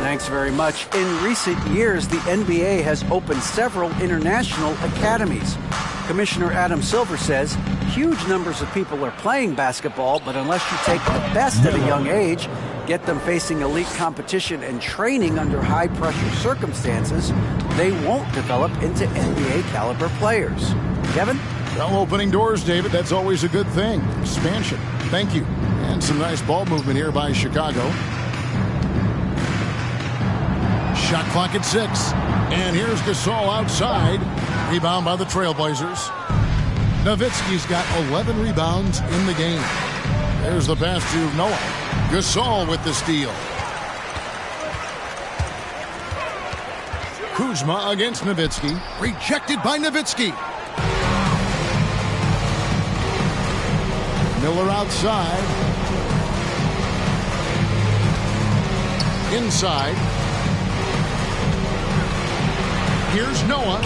Thanks very much. In recent years, the NBA has opened several international academies. Commissioner Adam Silver says huge numbers of people are playing basketball, but unless you take the best at a young age, get them facing elite competition and training under high-pressure circumstances, they won't develop into NBA-caliber players. Kevin? Well, opening doors, David, that's always a good thing. Expansion. Thank you. And some nice ball movement here by Chicago. Shot clock at 6. And here's Gasol outside. Rebound by the Trailblazers. Nowitzki's got 11 rebounds in the game. There's the pass to Noah. Gasol with the steal. Kuzma against Nowitzki. Rejected by Nowitzki. Miller outside. Inside. Here's Noah.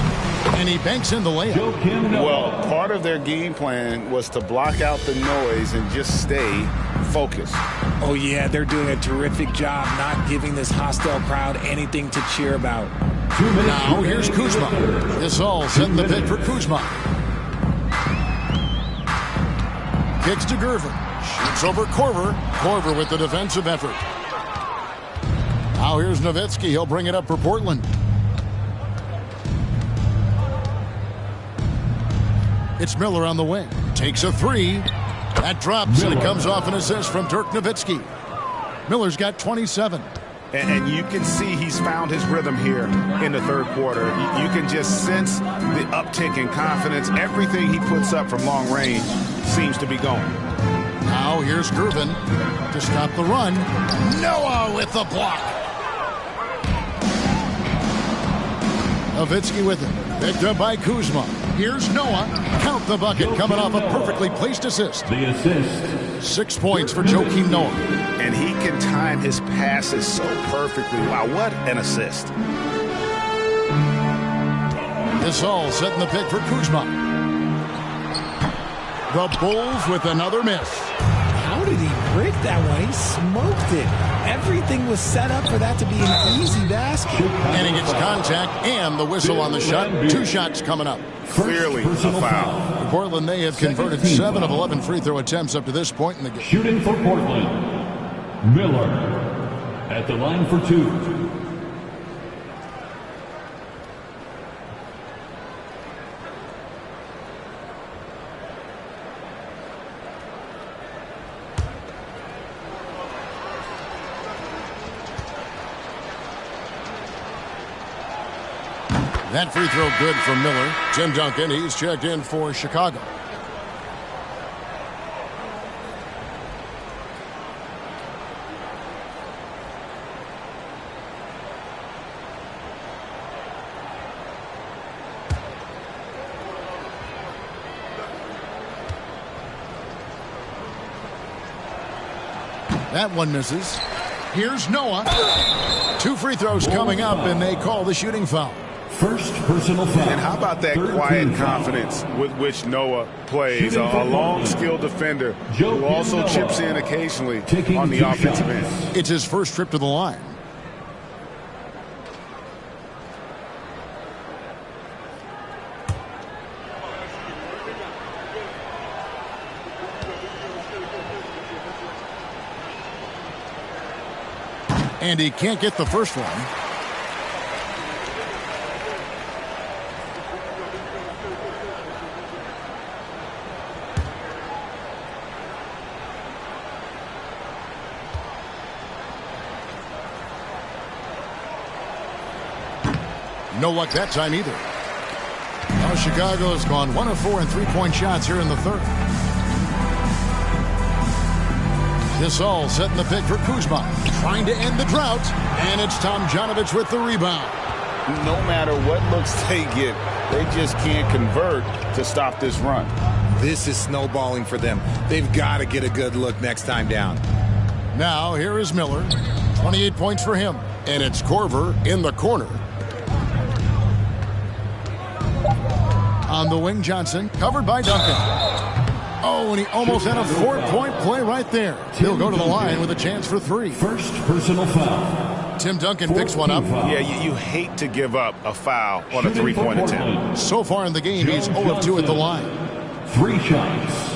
And he banks in the layup. Well, part of their game plan was to block out the noise and just stay focused. Oh, yeah, they're doing a terrific job not giving this hostile crowd anything to cheer about. Now here's Kuzma. Gasol setting the pick for Kuzma. Kicks to Gervin. Shoots over Korver. Korver with the defensive effort. Now here's Nowitzki. He'll bring it up for Portland. It's Miller on the wing. Takes a 3. That drops, and it comes off an assist from Dirk Nowitzki. Miller's got 27. And you can see he's found his rhythm here in the third quarter. You can just sense the uptick in confidence. Everything he puts up from long range seems to be going. Now here's Gervin to stop the run. Noah with the block. Nowitzki with it. Picked up by Kuzma. Here's Noah. Count the bucket coming off a perfectly placed assist. The assist. 6 points for Joakim Noah. And he can time his passes so perfectly. Wow, what an assist. Gasol setting the pick for Kuzma. The Bulls with another miss. How did he break that one? He smoked it. Everything was set up for that to be an easy basket. And he gets contact and the whistle on the shot. 2 shots coming up. Clearly a foul. For Portland, they have converted 7 of 11 free throw attempts up to this point in the game. Shooting for Portland, Miller at the line for 2. That free throw good from Miller. Tim Duncan, he's checked in for Chicago. That one misses. Here's Noah. 2 free throws coming up, and they call the shooting foul. First personal foul. And how about that quiet confidence with which Noah plays? A long, skilled defender who also chips in occasionally on the offensive end. It's his first trip to the line. And he can't get the first one. No luck that time either. Now Chicago has gone 1 of 4 in three-point shots here in the third. Gasol setting the pick for Kuzma, trying to end the drought, and it's Tomjanovich with the rebound. No matter what looks they get, they just can't convert to stop this run. This is snowballing for them. They've got to get a good look next time down. Now here is Miller, 28 points for him, and it's Korver in the corner. On the wing, Johnson, covered by Duncan. Oh, and he almost had a 4-point play right there. He'll go to the line with a chance for 3. First personal foul. Tim Duncan picks one up. Yeah, you hate to give up a foul on a three-point attempt. So far in the game, he's 0 of 2 at the line. 3 shots.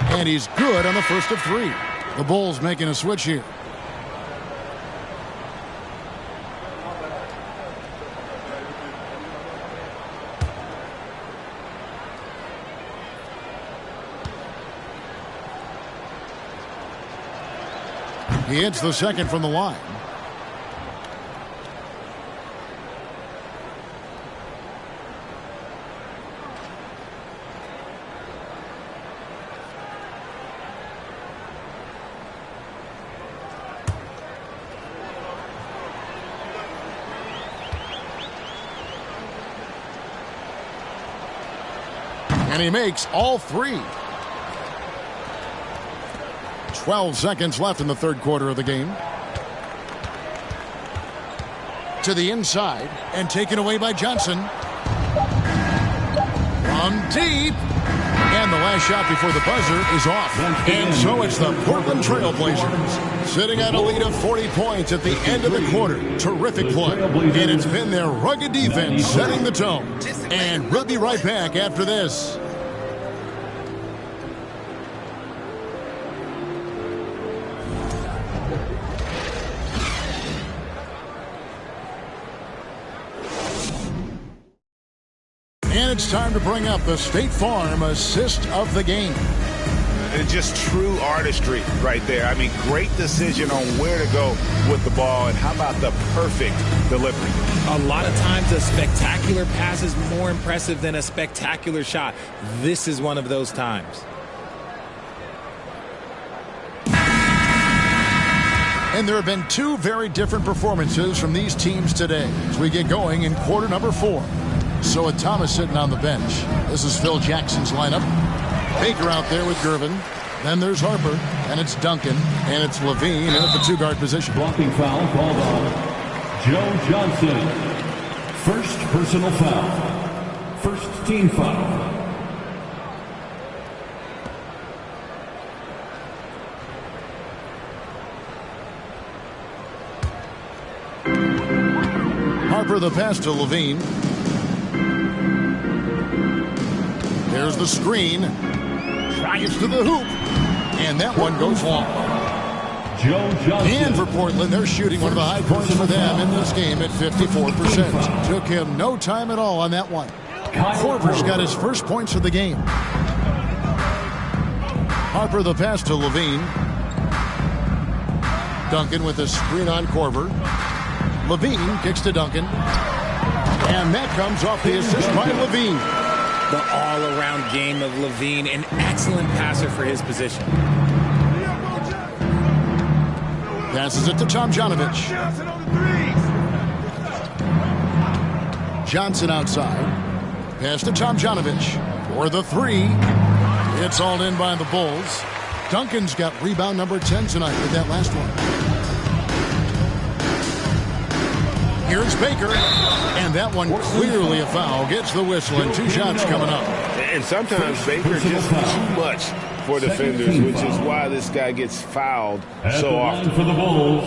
And he's good on the first of 3. The Bulls making a switch here. He hits the second from the line. And he makes all 3. 12 seconds left in the third quarter of the game. To the inside and taken away by Johnson. From deep. And the last shot before the buzzer is off. And so it's the Portland Trail Blazers sitting at a lead of 40 points at the end of the quarter. Terrific play. And it's been their rugged defense setting the tone. And we'll be right back after this. And it's time to bring up the State Farm assist of the game. It's just true artistry right there. I mean, great decision on where to go with the ball, and how about the perfect delivery? A lot of times a spectacular pass is more impressive than a spectacular shot. This is one of those times. And there have been 2 very different performances from these teams today as we get going in quarter number 4. So with Thomas sitting on the bench, this is Phil Jackson's lineup. Baker out there with Gervin. Then there's Harper, and it's Duncan, and it's Levine in at the 2-guard position. Blocking foul called on Joe Johnson. First personal foul. First team foul. Harper the pass to Levine. There's the screen. Gets to the hoop. And that one goes long. Joe Johnson. And for Portland, they're shooting one of the high points for them in this game at 54%. Took him no time at all on that one. Korver's got his first points of the game. Harper the pass to Levine. Duncan with a screen on Korver. Levine kicks to Duncan. And that comes off the assist by Levine. The all-around game of Levine, an excellent passer for his position. Passes it to Tomjanovich. Johnson outside. Pass to Tomjanovich for the three. It's all in by the Bulls. Duncan's got rebound number 10 tonight with that last one. Here's Baker. And that one clearly a foul. Gets the whistle and 2 shots coming up. And sometimes Baker just too much for defenders, which is why this guy gets fouled so often. For the Bulls,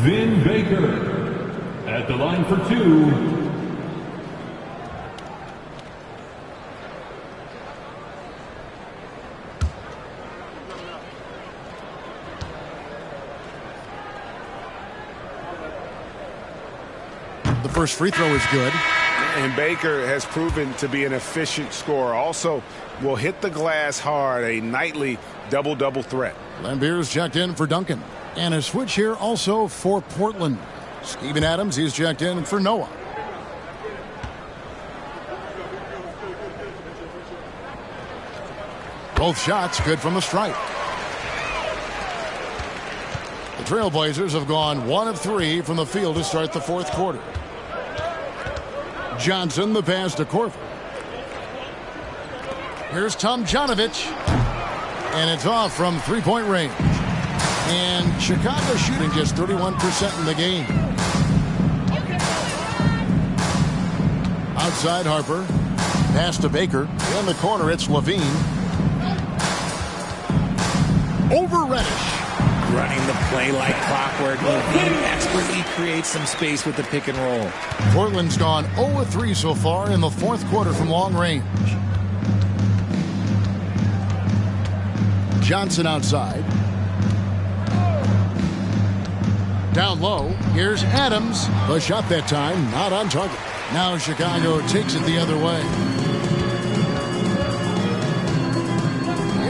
Vin Baker. At the line for 2. The first free throw is good. And Baker has proven to be an efficient scorer. Also will hit the glass hard, a nightly double-double threat. Lambier's checked in for Duncan. And a switch here also for Portland. Steven Adams, he's checked in for Noah. Both shots good from the stripe. The Trailblazers have gone 1 of 3 from the field to start the fourth quarter. Johnson, the pass to Korver. Here's Tomjanovich. And it's off from three-point range. And Chicago shooting just 31% in the game. Outside Harper. Pass to Baker. In the corner, it's Levine. Over Reddish. Running the play like clockwork. Levine expertly creates some space with the pick and roll. Portland's gone 0 of 3 so far in the fourth quarter from long range. Johnson outside. Down low. Here's Adams. The shot that time not on target. Now Chicago takes it the other way.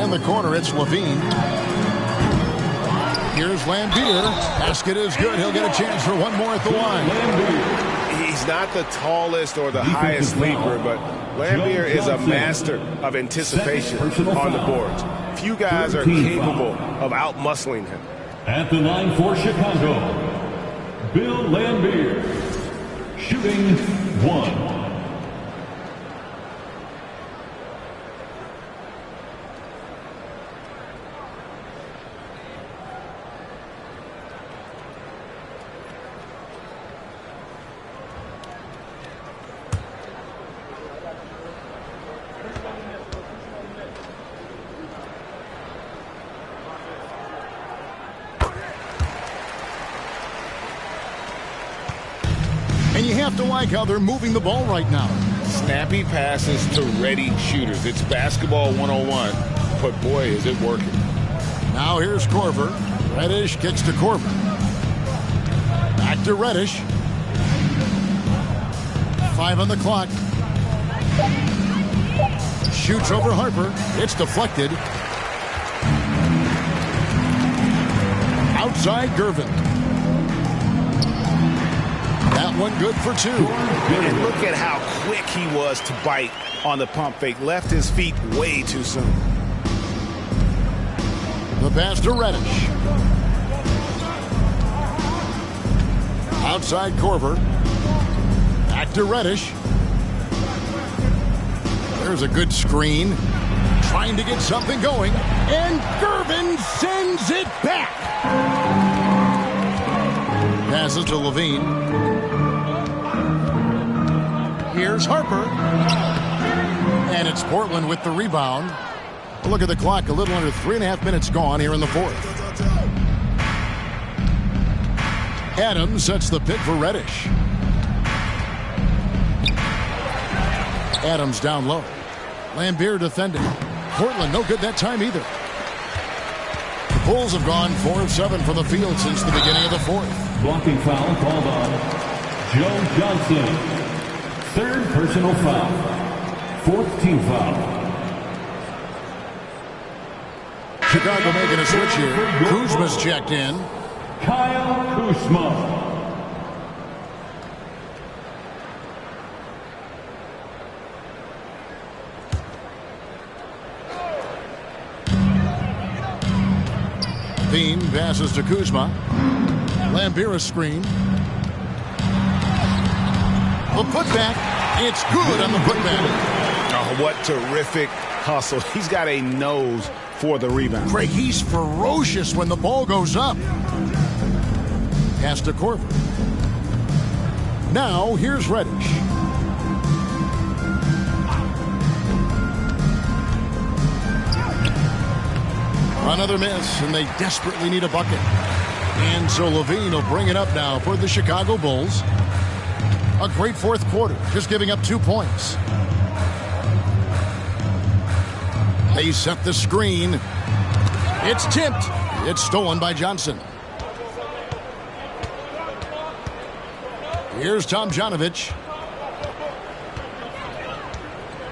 In the corner, it's Levine. Here's Lambier. Basket is good. He'll get a chance for one more at the line. He's not the tallest or the highest leaper, but Lambier is a master of anticipation on the boards. Few guys are capable of out-muscling him. At the line for Chicago, Bill Lambier, shooting 1. And you have to like how they're moving the ball right now. Snappy passes to ready shooters. It's basketball 101, but boy, is it working. Now here's Korver. Reddish kicks to Korver. Back to Reddish. 5 on the clock. Shoots over Harper. It's deflected. Outside Gervin. That one good for 2. And look at how quick he was to bite on the pump fake. Left his feet way too soon. The pass to Reddish. Outside Korver. Back to Reddish. There's a good screen. Trying to get something going. And Gervin sends it back. Passes to Levine. Here's Harper. And it's Portland with the rebound. Look at the clock. A little under 3.5 minutes gone here in the fourth. Adams sets the pick for Reddish. Adams down low. Lambier defending. Portland no good that time either. The Bulls have gone 4 of 7 from the field since the beginning of the fourth. Blocking foul called on Joe Johnson. 3rd personal foul. 4th team foul. Chicago making a switch here. Kuzma's checked in. Kyle Kuzma. passes to Kuzma. Lambira screen. The putback. It's good on the putback. Oh, what terrific hustle. He's got a nose for the rebound. Craig, he's ferocious when the ball goes up. Pass to Korver. Now, here's Reddish. Another miss, and they desperately need a bucket. And so Levine will bring it up now for the Chicago Bulls. A great fourth quarter, just giving up 2 points. They set the screen. It's tipped. It's stolen by Johnson. Here's Tomjanovich.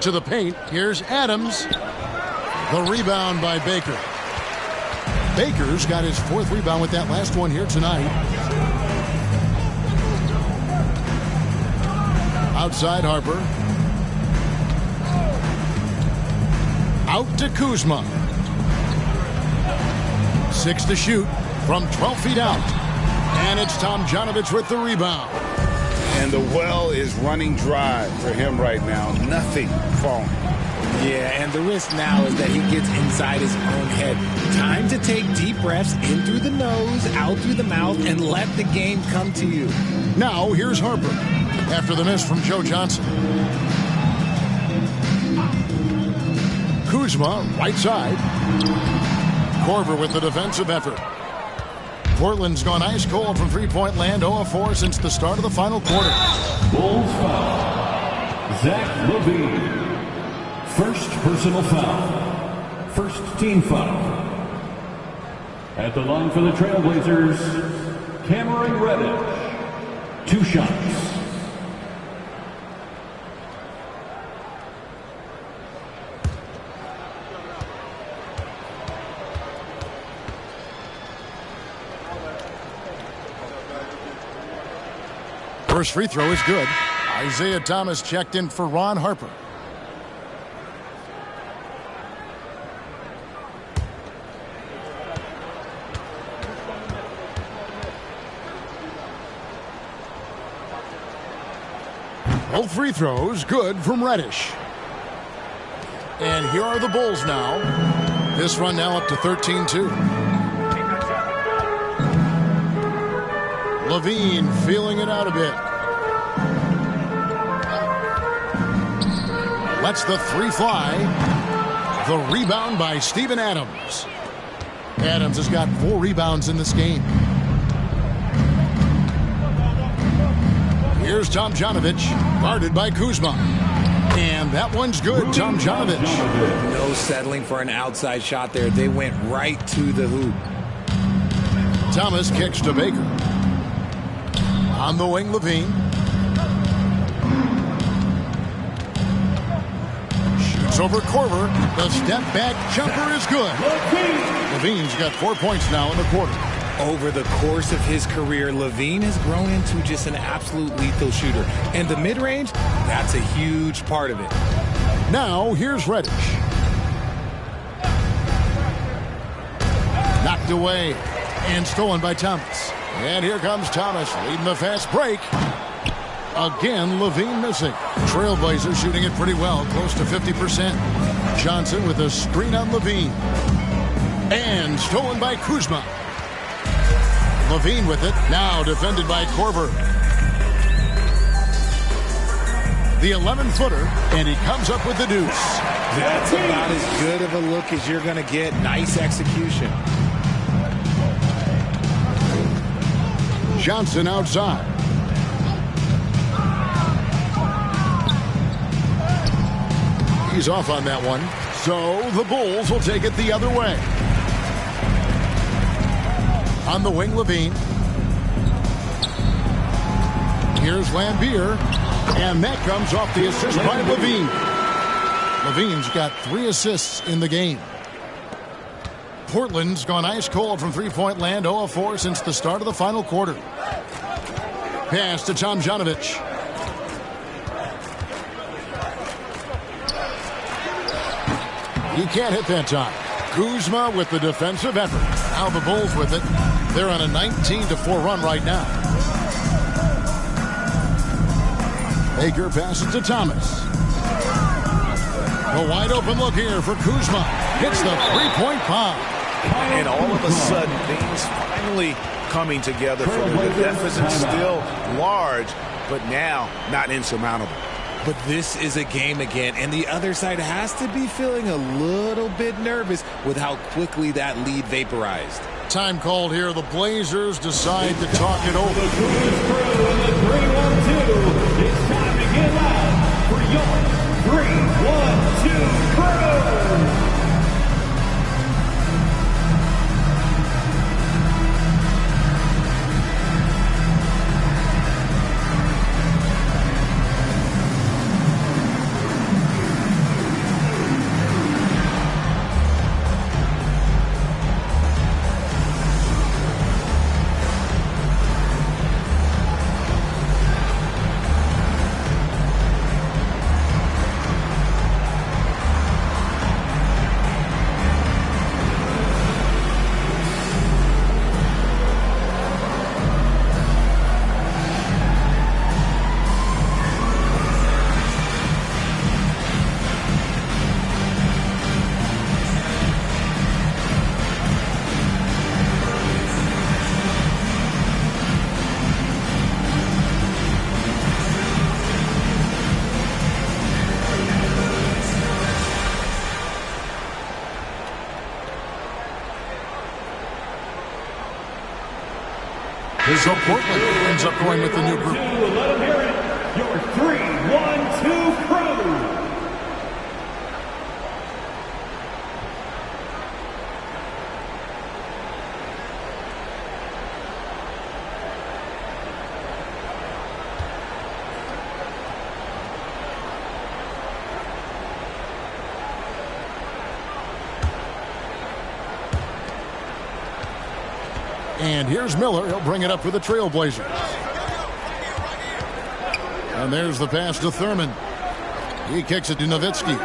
To the paint. Here's Adams. The rebound by Baker. Baker's got his 4th rebound with that last one here tonight. Outside Harper. Out to Kuzma. 6 to shoot from 12 feet out. And it's Tomjanovich with the rebound. And the well is running dry for him right now. Nothing falling. Yeah, and the risk now is that he gets inside his own head. Time to take deep breaths in through the nose, out through the mouth, and let the game come to you. Now, here's Harper after the miss from Joe Johnson. Kuzma, right side. Korver with the defensive effort. Portland's gone ice cold from three-point land, 0 of 4 since the start of the final quarter. Bulls foul. Zach Levine. First personal foul. First team foul. At the line for the Trailblazers, Cameron Reddish. 2 shots. First free throw is good. Isaiah Thomas checked in for Ron Harper. Both free throws good from Reddish. And here are the Bulls now. This run now up to 13-2. Levine feeling it out a bit. Lets the 3 fly. The rebound by Steven Adams. Adams has got 4 rebounds in this game. Here's Tomjanovich, guarded by Kuzma. And that one's good, Tomjanovich. No settling for an outside shot there. They went right to the hoop. Thomas kicks to Baker. On the wing, Levine. Shoots over Korver. The step back jumper is good. Levine's got 4 points now in the quarter. Over the course of his career, Levine has grown into just an absolute lethal shooter. And the mid-range, that's a huge part of it. Now, here's Reddish. Knocked away and stolen by Thomas. And here comes Thomas leading the fast break. Again, Levine missing. Trailblazers shooting it pretty well, close to 50%. Johnson with a screen on Levine. And stolen by Kuzma. Levine with it, now defended by Korver. The 11-footer, and he comes up with the deuce. That's about as good of a look as you're going to get. Nice execution. Johnson outside. He's off on that one. So the Bulls will take it the other way. On the wing, Levine. Here's Lambier. And that comes off the assist by Levine. Levine's got 3 assists in the game. Portland's gone ice cold from three-point land, 0 of 4 since the start of the final quarter. Pass to Tomjanovich. He can't hit that time. Kuzma with the defensive effort. Now the Bulls with it. They're on a 19-4 run right now. Baker passes to Thomas. A wide open look here for Kuzma. Hits the three-point bomb. And all of a sudden, things finally coming together for them. The deficit still large, but now not insurmountable. But this is a game again, and the other side has to be feeling a little bit nervous with how quickly that lead vaporized. Time called here. The Blazers decide to talk it over. The it's time to get loud for your 3-1-2 crew. So Portland ends up going with the new group. Let them hear it. Your 3-1-2 crew. And here's Miller. He'll bring it up for the Trailblazers. And there's the pass to Thurman. He kicks it to Nowitzki.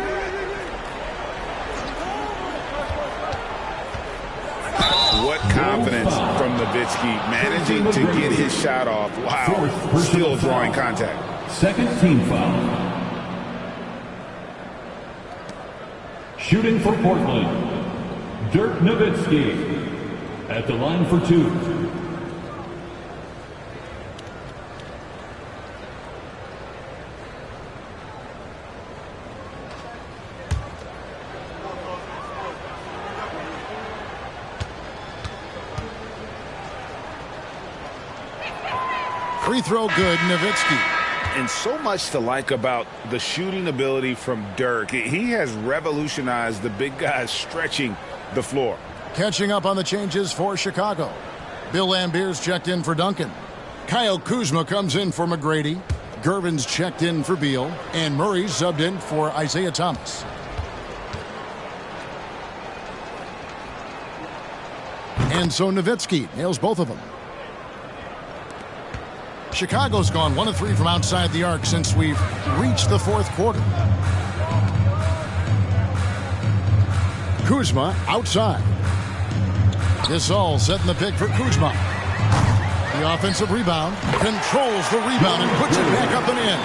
What confidence from Nowitzki, managing to get his shot off while still drawing contact. Second team foul. Shooting for Portland, Dirk Nowitzki. At the line for two. Free throw good, Nowitzki. And so much to like about the shooting ability from Dirk. He has revolutionized the big guys stretching the floor. Catching up on the changes for Chicago. Bill Lambier's checked in for Duncan. Kyle Kuzma comes in for McGrady. Gervin's checked in for Beal. And Murray's subbed in for Isaiah Thomas. And so Nowitzki nails both of them. Chicago's gone 1 of 3 from outside the arc since we've reached the fourth quarter. Kuzma outside. Gasol setting the pick for Kuzma. The offensive rebound. Controls the rebound and puts it back up and in.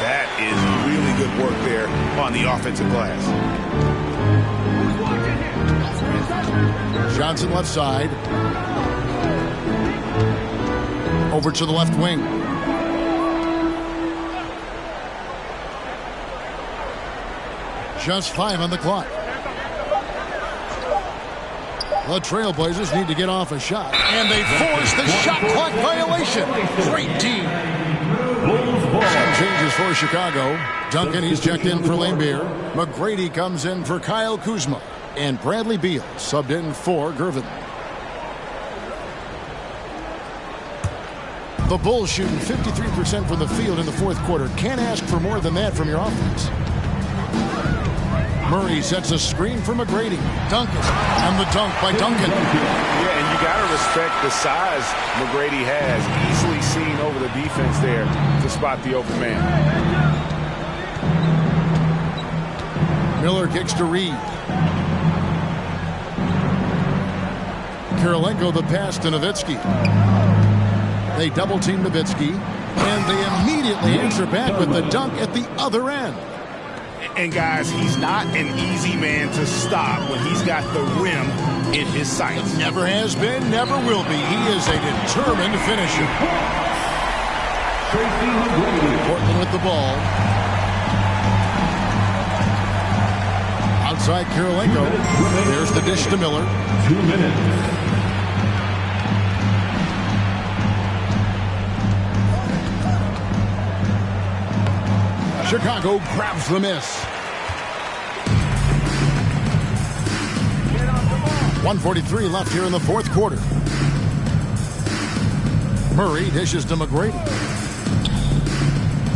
That is really good work there on the offensive glass. Johnson left side. Over to the left wing. Just 5 on the clock. The Trailblazers need to get off a shot. And they force the shot clock violation. Great team. Some changes for Chicago. Duncan, he's checked in for Lambier. McGrady comes in for Kyle Kuzma. And Bradley Beal subbed in for Gervin. The Bulls shooting 53% from the field in the fourth quarter. Can't ask for more than that from your offense. Murray sets a screen for McGrady. Duncan. And the dunk by Duncan. Yeah, and you got to respect the size McGrady has. Easily seen over the defense there to spot the open man. Miller kicks to Reed. Kirilenko the pass to Nowitzki. They double-team Nowitzki, and they immediately answer back with the dunk at the other end. And guys, he's not an easy man to stop when he's got the rim in his sights. Never has been, never will be. He is a determined finisher. Portland with the ball. Outside Kirilenko. There's the dish to Miller. 2 minutes. Chicago grabs the miss. 1:43 left here in the fourth quarter. Murray dishes to McGrady.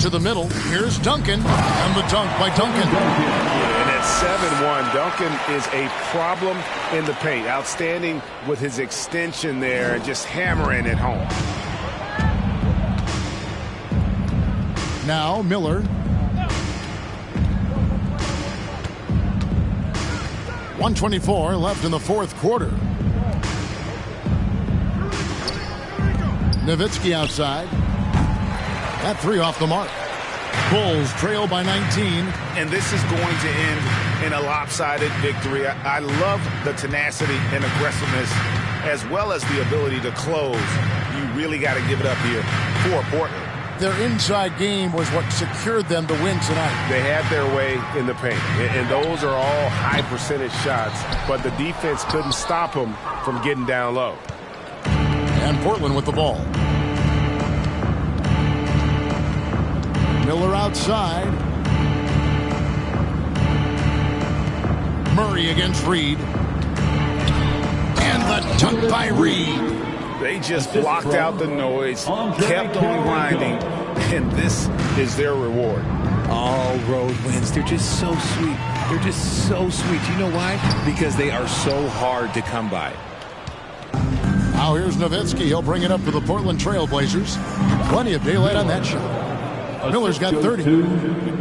To the middle. Here's Duncan. And the dunk by Duncan. And at 7-1, Duncan is a problem in the paint. Outstanding with his extension there and just hammering it home. Now Miller. 1:24 left in the fourth quarter. Nowitzki outside. That three off the mark. Bulls trail by 19. And this is going to end in a lopsided victory. I love the tenacity and aggressiveness as well as the ability to close. You really got to give it up here for Portland. Their inside game was what secured them to win tonight. They had their way in the paint, and those are all high percentage shots, but the defense couldn't stop them from getting down low. And Portland with the ball. Miller outside. Murray against Reed. And the dunk by Reed. They just blocked out the noise, kept on grinding, and this is their reward. All road wins. They're just so sweet. They're just so sweet. You know why? Because they are so hard to come by. Now here's Nowitzki. He'll bring it up for the Portland Trail Blazers. Plenty of daylight on that shot. Miller's got 30.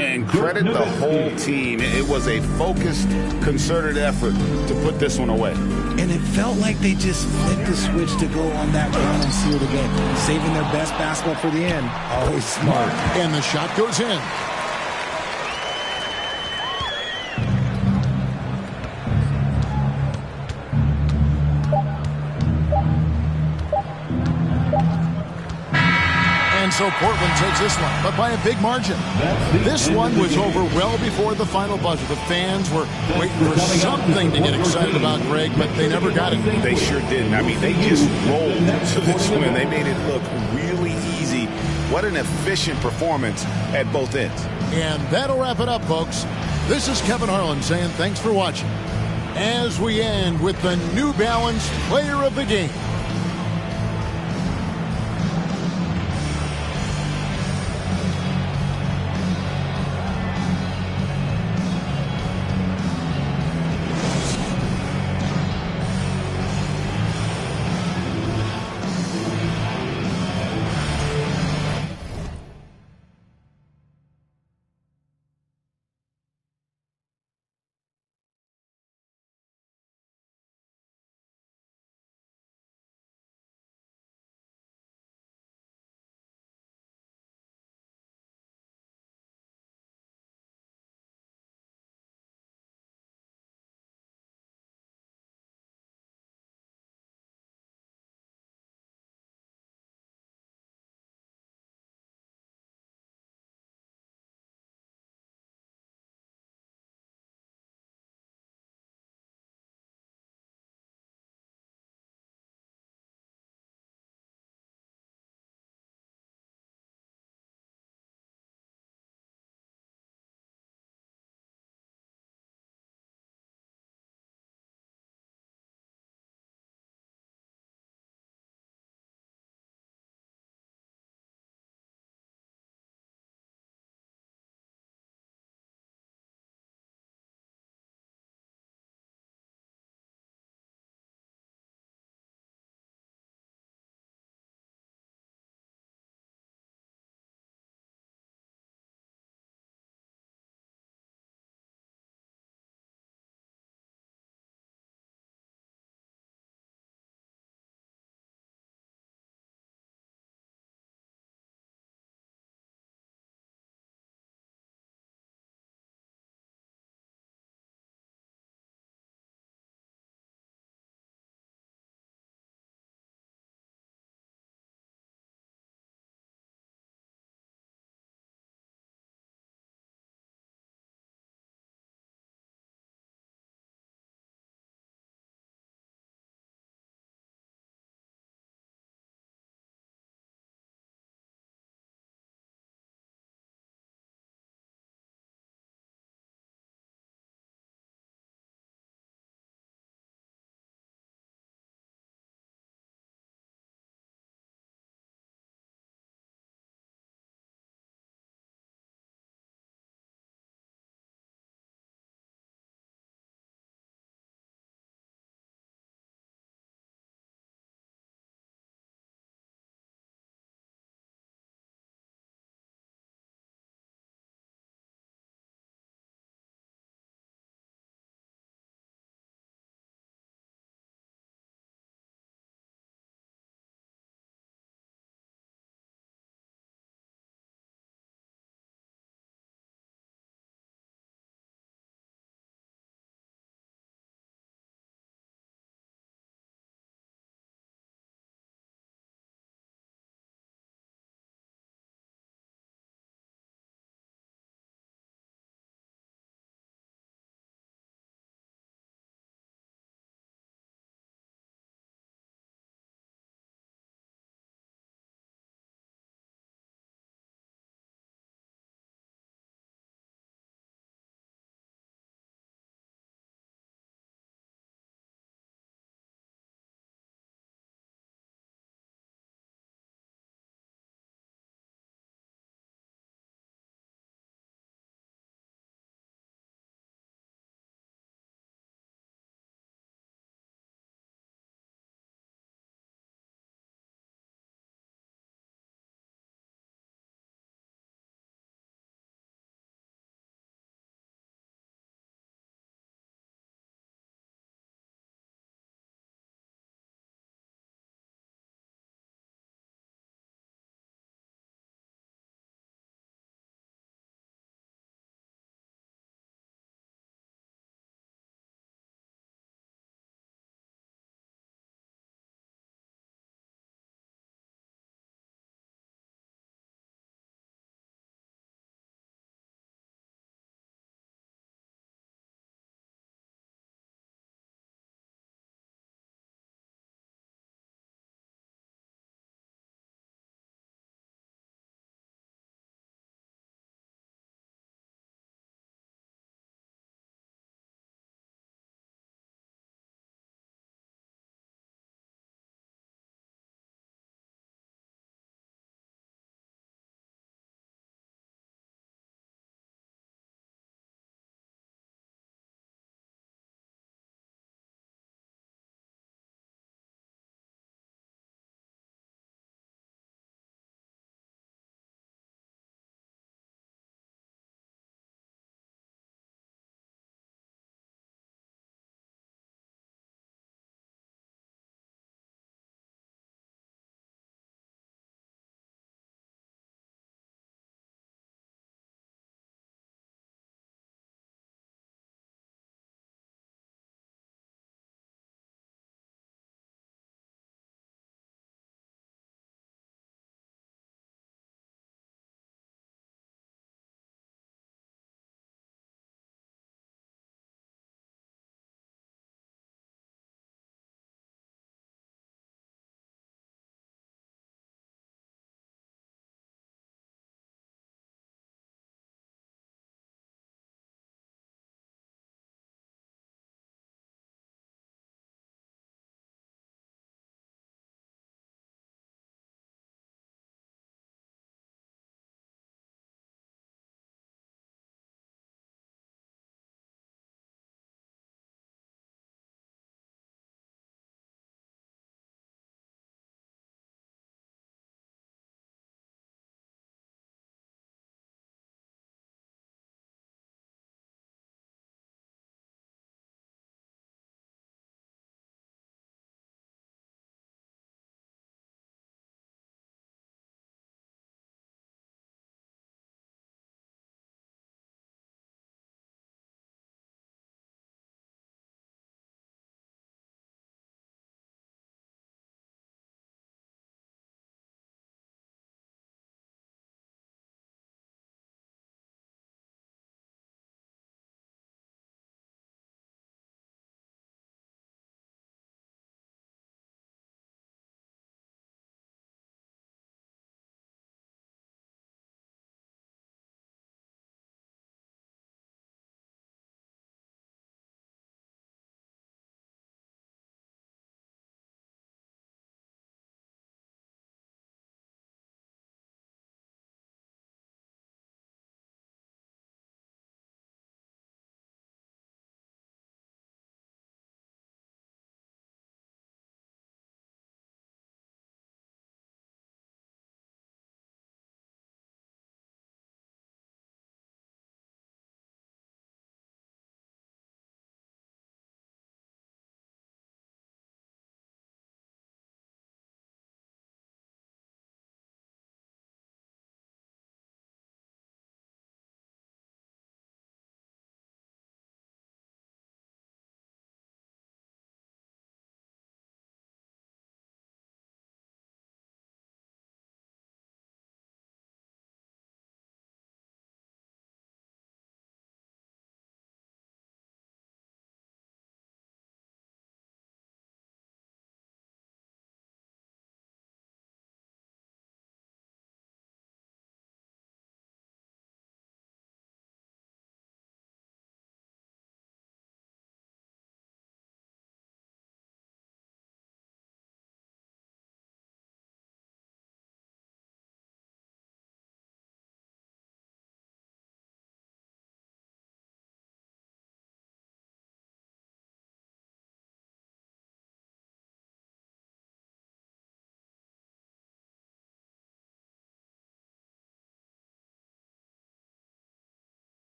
And credit the whole team. It was a focused, concerted effort to put this one away. And it felt like they just flipped the switch to go on that run and seal the game. Saving their best basketball for the end. Always smart. And the shot goes in. And so Portland takes this one, but by a big margin. This one was over well before the final buzzer. The fans were waiting for something to get excited about, Greg, but they never got it. They sure didn't. I mean, they just rolled to this win. They made it look really easy. What an efficient performance at both ends. And that'll wrap it up, folks. This is Kevin Harlan saying thanks for watching as we end with the New Balance Player of the Game.